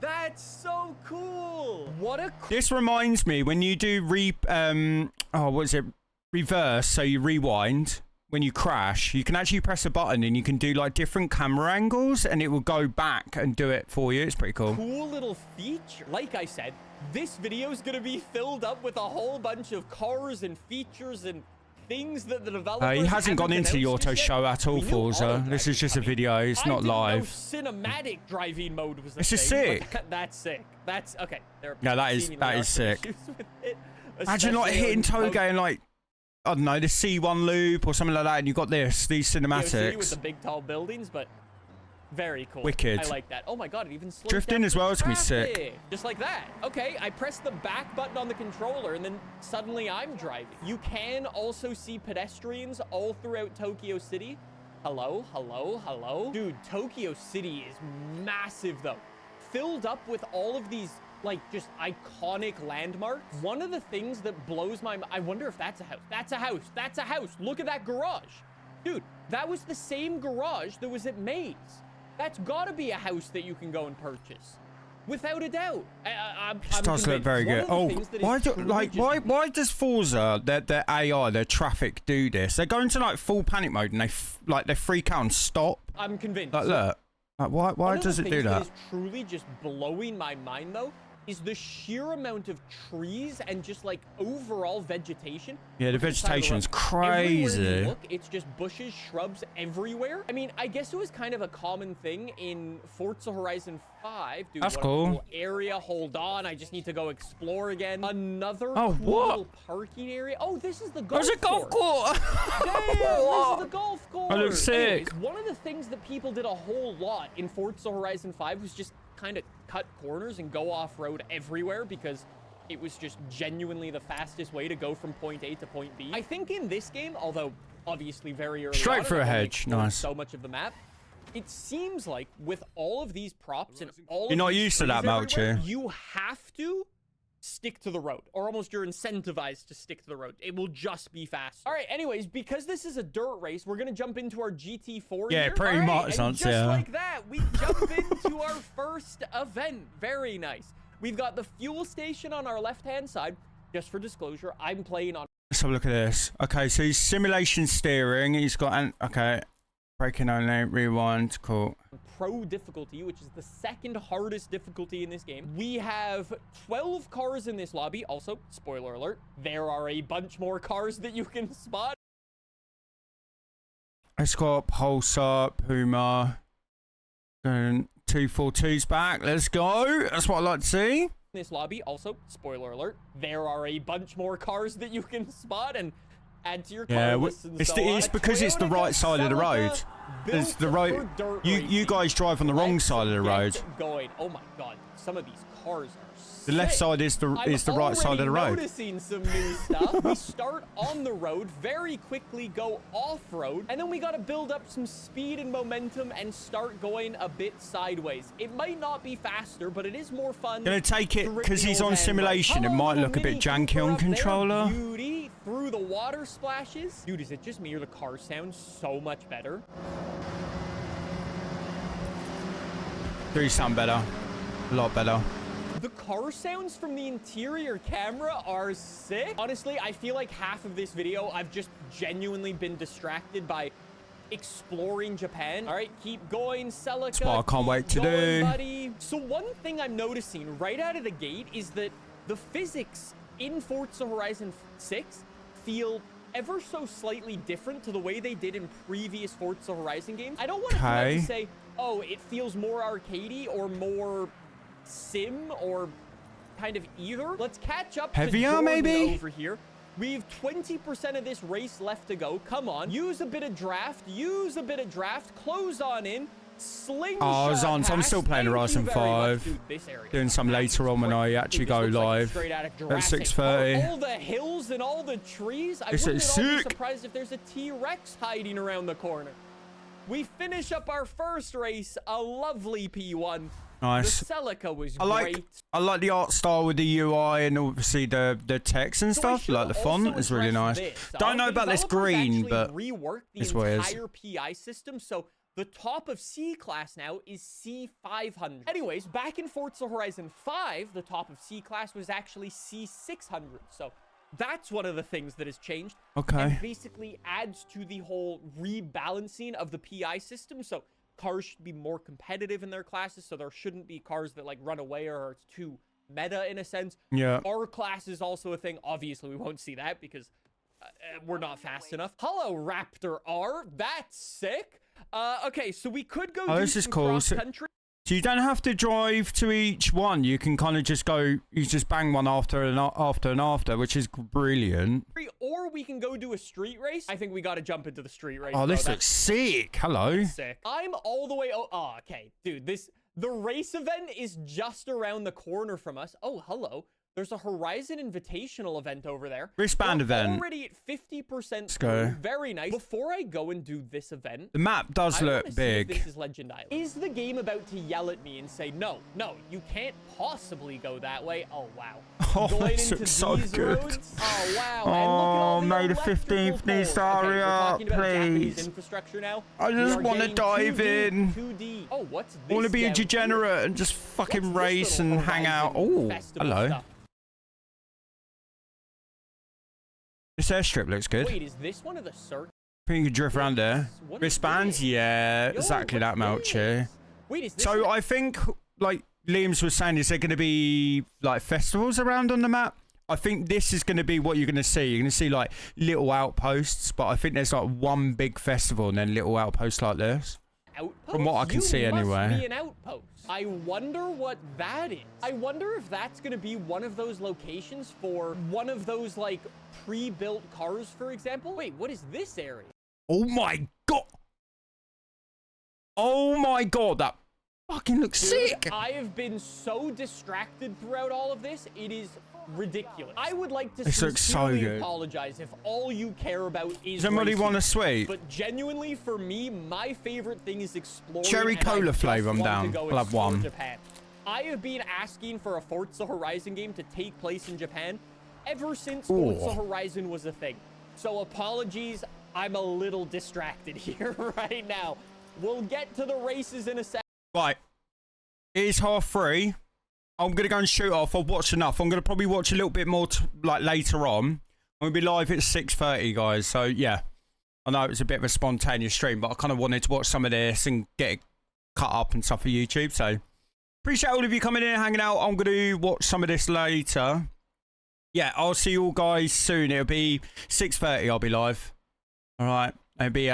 That's so cool. What a cool. This reminds me when you do what is it? Reverse, so you rewind. When you crash, you can actually press a button and you can do like different camera angles and it will go back and do it for you. It's pretty cool. Cool little feature. Like I said, this video is going to be filled up with a whole bunch of cars and features and things that the developers He hasn't gone into the auto show at all, Forza. This is just a video. It's not live. Cinematic driving mode was. This is sick. That's sick. That's okay. Yeah, that is sick. Imagine like hitting Toge and like, I don't know, the C1 loop or something like that, and you got these cinematics. With the big tall buildings, but very cool. Wicked. I like that. Oh my god, it even slows Drifting down as well is gonna be traffic. sick. Just like that. Okay, I press the back button on the controller, and then suddenly I'm driving. You can also see pedestrians all throughout Tokyo City. Hello, hello, hello. Dude, Tokyo City is massive though. Filled up with all of these like just iconic landmarks. One of the things that blows my mind, I wonder if that's a house. That's a house. That's a house. Look at that garage. Dude, that was the same garage that was at Maze. That's gotta be a house that you can go and purchase. Without a doubt. This does look very good. Oh, why does Forza, their AI, their traffic do this? They go into like full panic mode and they freak out and stop. I'm convinced. Like, look. Like, why does it do that? What is truly just blowing my mind though is the sheer amount of trees and just like overall vegetation. Yeah, the vegetation's crazy. Everywhere you look, it's just bushes, shrubs everywhere. I mean, I guess it was kind of a common thing in Forza Horizon 5. Dude, that's what cool. A cool area. Hold on, I just need to go explore again. Another cool little parking area. Oh, this is the golf course. There's a golf course. Damn, this is the golf course. That looks sick. Anyways, one of the things that people did a whole lot in Forza Horizon 5 was just kind of cut corners and go off-road everywhere because it was just genuinely the fastest way to go from point A to point B. I think in this game, although obviously very early straight through a hedge, nice. So much of the map, it seems like with all of these props and all you're not used to that, Melcher. You have to stick to the road, or almost you're incentivized to stick to the road. It will just be fast. All right, anyways, because this is a dirt race, we're gonna jump into our GT4 yeah, here. pretty much, and just like that, we jump into our first event. Very nice. We've got the fuel station on our left-hand side. Just for disclosure, I'm playing on... Let's have a look at this. Okay, so he's simulation steering. He's got an... Okay. Braking only, rewind, cool. Pro difficulty, which is the second hardest difficulty in this game. We have 12 cars in this lobby. Also, spoiler alert, there are a bunch more cars that you can spot. Escort, Pulsar, Puma. 242's back. Let's go. That's what I like to see. In this lobby, also, spoiler alert, there are a bunch more cars that you can spot and add to your car list and it's because it's the right side of the road. It's the right. You guys drive on the wrong side of the road. Going. Oh my god, some of these cars are the left side is the right side of the road. Noticing some new stuff. We start on the road, very quickly go off-road, and then we got to build up some speed and momentum and start going a bit sideways. It might not be faster, but it is more fun. Gonna take it because he's on simulation. It might look a bit janky on controller. Beauty through the water splashes. Dude, is it just me or the car sounds so much better? Do sound better, a lot better. The car sounds from the interior camera are sick. Honestly, I feel like half of this video, I've just genuinely been distracted by exploring Japan. All right, keep going, Celica. That's what I can't wait to do. Buddy. So one thing I'm noticing right out of the gate is that the physics in Forza Horizon 6 feel ever so slightly different to the way they did in previous Forza Horizon games. I don't want to come out and say, oh, it feels more arcadey or more sim or kind of either. Let's catch up heavier to maybe over here. We've 20% of this race left to go. Come on, use a bit of draft, close on in. Slingshot Oh, Zons, I'm pass. still playing Thank you Horizon very much. 5. Dude, this area Doing is some later on when I actually Dude, this go looks like live straight out of at Jurassic 6:30. Park. All the hills and all the trees. I This wouldn't looks at all be sick. surprised if there's a T-Rex hiding around the corner. We finish up our first race, a lovely P1. Nice. The Celica was I great. like the art style with the UI and obviously the text and So I stuff. should Like the also font is really address nice. this. Don't know The about this developers green, actually but reworked the it's what it is. entire PI system. So the top of C class now is C500. Anyways, back in Forza Horizon 5, the top of C class was actually C600. So that's one of the things that has changed. Okay. And basically adds to the whole rebalancing of the PI system. So cars should be more competitive in their classes. So there shouldn't be cars that like run away or it's too meta in a sense. Yeah. R class is also a thing. Obviously, we won't see that because we're not fast enough. Hello, Raptor R. That's sick. Okay, so we could go do this is some cool. cross country. So you don't have to drive to each one. You can kind of just go. You just bang one after and after, which is brilliant. Or we can go do a street race. I think we got to jump into the street race. Oh, bro. this That's looks sick. Hello. sick. I'm all the way. Oh, okay, dude. The race event is just around the corner from us. Oh, hello. There's a Horizon Invitational event over there. Wristband We're event. already at 50%. Let's go. Very nice. Before I go and do this event, The map does I wanna look see if big. this is Legend Island. Is the game about to yell at me and say, no, you can't possibly go that way? Oh, wow. Oh, Going this into looks so these good. roads? Oh, wow. Oh, and look at all the May the electrical 15th needs to poles. Okay, hurry we're up, talking about Japanese please. infrastructure now. I We just are wanna getting dive 2D, in. 2D. Oh, what's this? I want to be a down here? degenerate and just fucking What's this race little and hang out. Horizon Oh, festival hello. stuff? This airstrip looks good. Wait, is this one of the circuits? I think you can drift around there. What is Wristbands, this? yeah, Yo, exactly that, what's Melchi. this? Wait, is this So I think, like Liam's was saying, is there going to be like festivals around on the map? I think this is going to be what you're going to see. You're going to see like little outposts, but I think there's like one big festival and then little outposts like this. outpost? From what I can see must anyway. Be an outpost. I wonder what that is. I wonder if that's going to be one of those locations for one of those like pre-built cars, for example. Wait, what is this area? Oh my god! Oh my god, that fucking looks Dude, sick! I have been so distracted throughout all of this. It is ridiculous. I would like to This looks so sincerely good. apologize if all you care about is Does anybody racing. want a sweet? But genuinely, for me, my favorite thing is exploring. Cherry and I cola just flavor, I'm want to down. go I'll have explore one. Japan. I have been asking for a Forza Horizon game to take place in Japan ever since Forza Horizon was a thing. So apologies, I'm a little distracted here right now. We'll get to the races in a sec. Right. It is 3:30. I'm going to go and shoot off. I've watched enough. I'm going to probably watch a little bit more like later on. I'm going to be live at 6:30, guys. So, yeah. I know it was a bit of a spontaneous stream, but I kind of wanted to watch some of this and get it cut up and stuff for YouTube. So, appreciate all of you coming in and hanging out. I'm going to watch some of this later. Yeah, I'll see you all guys soon. It'll be 6:30. I'll be live. All right. It'll be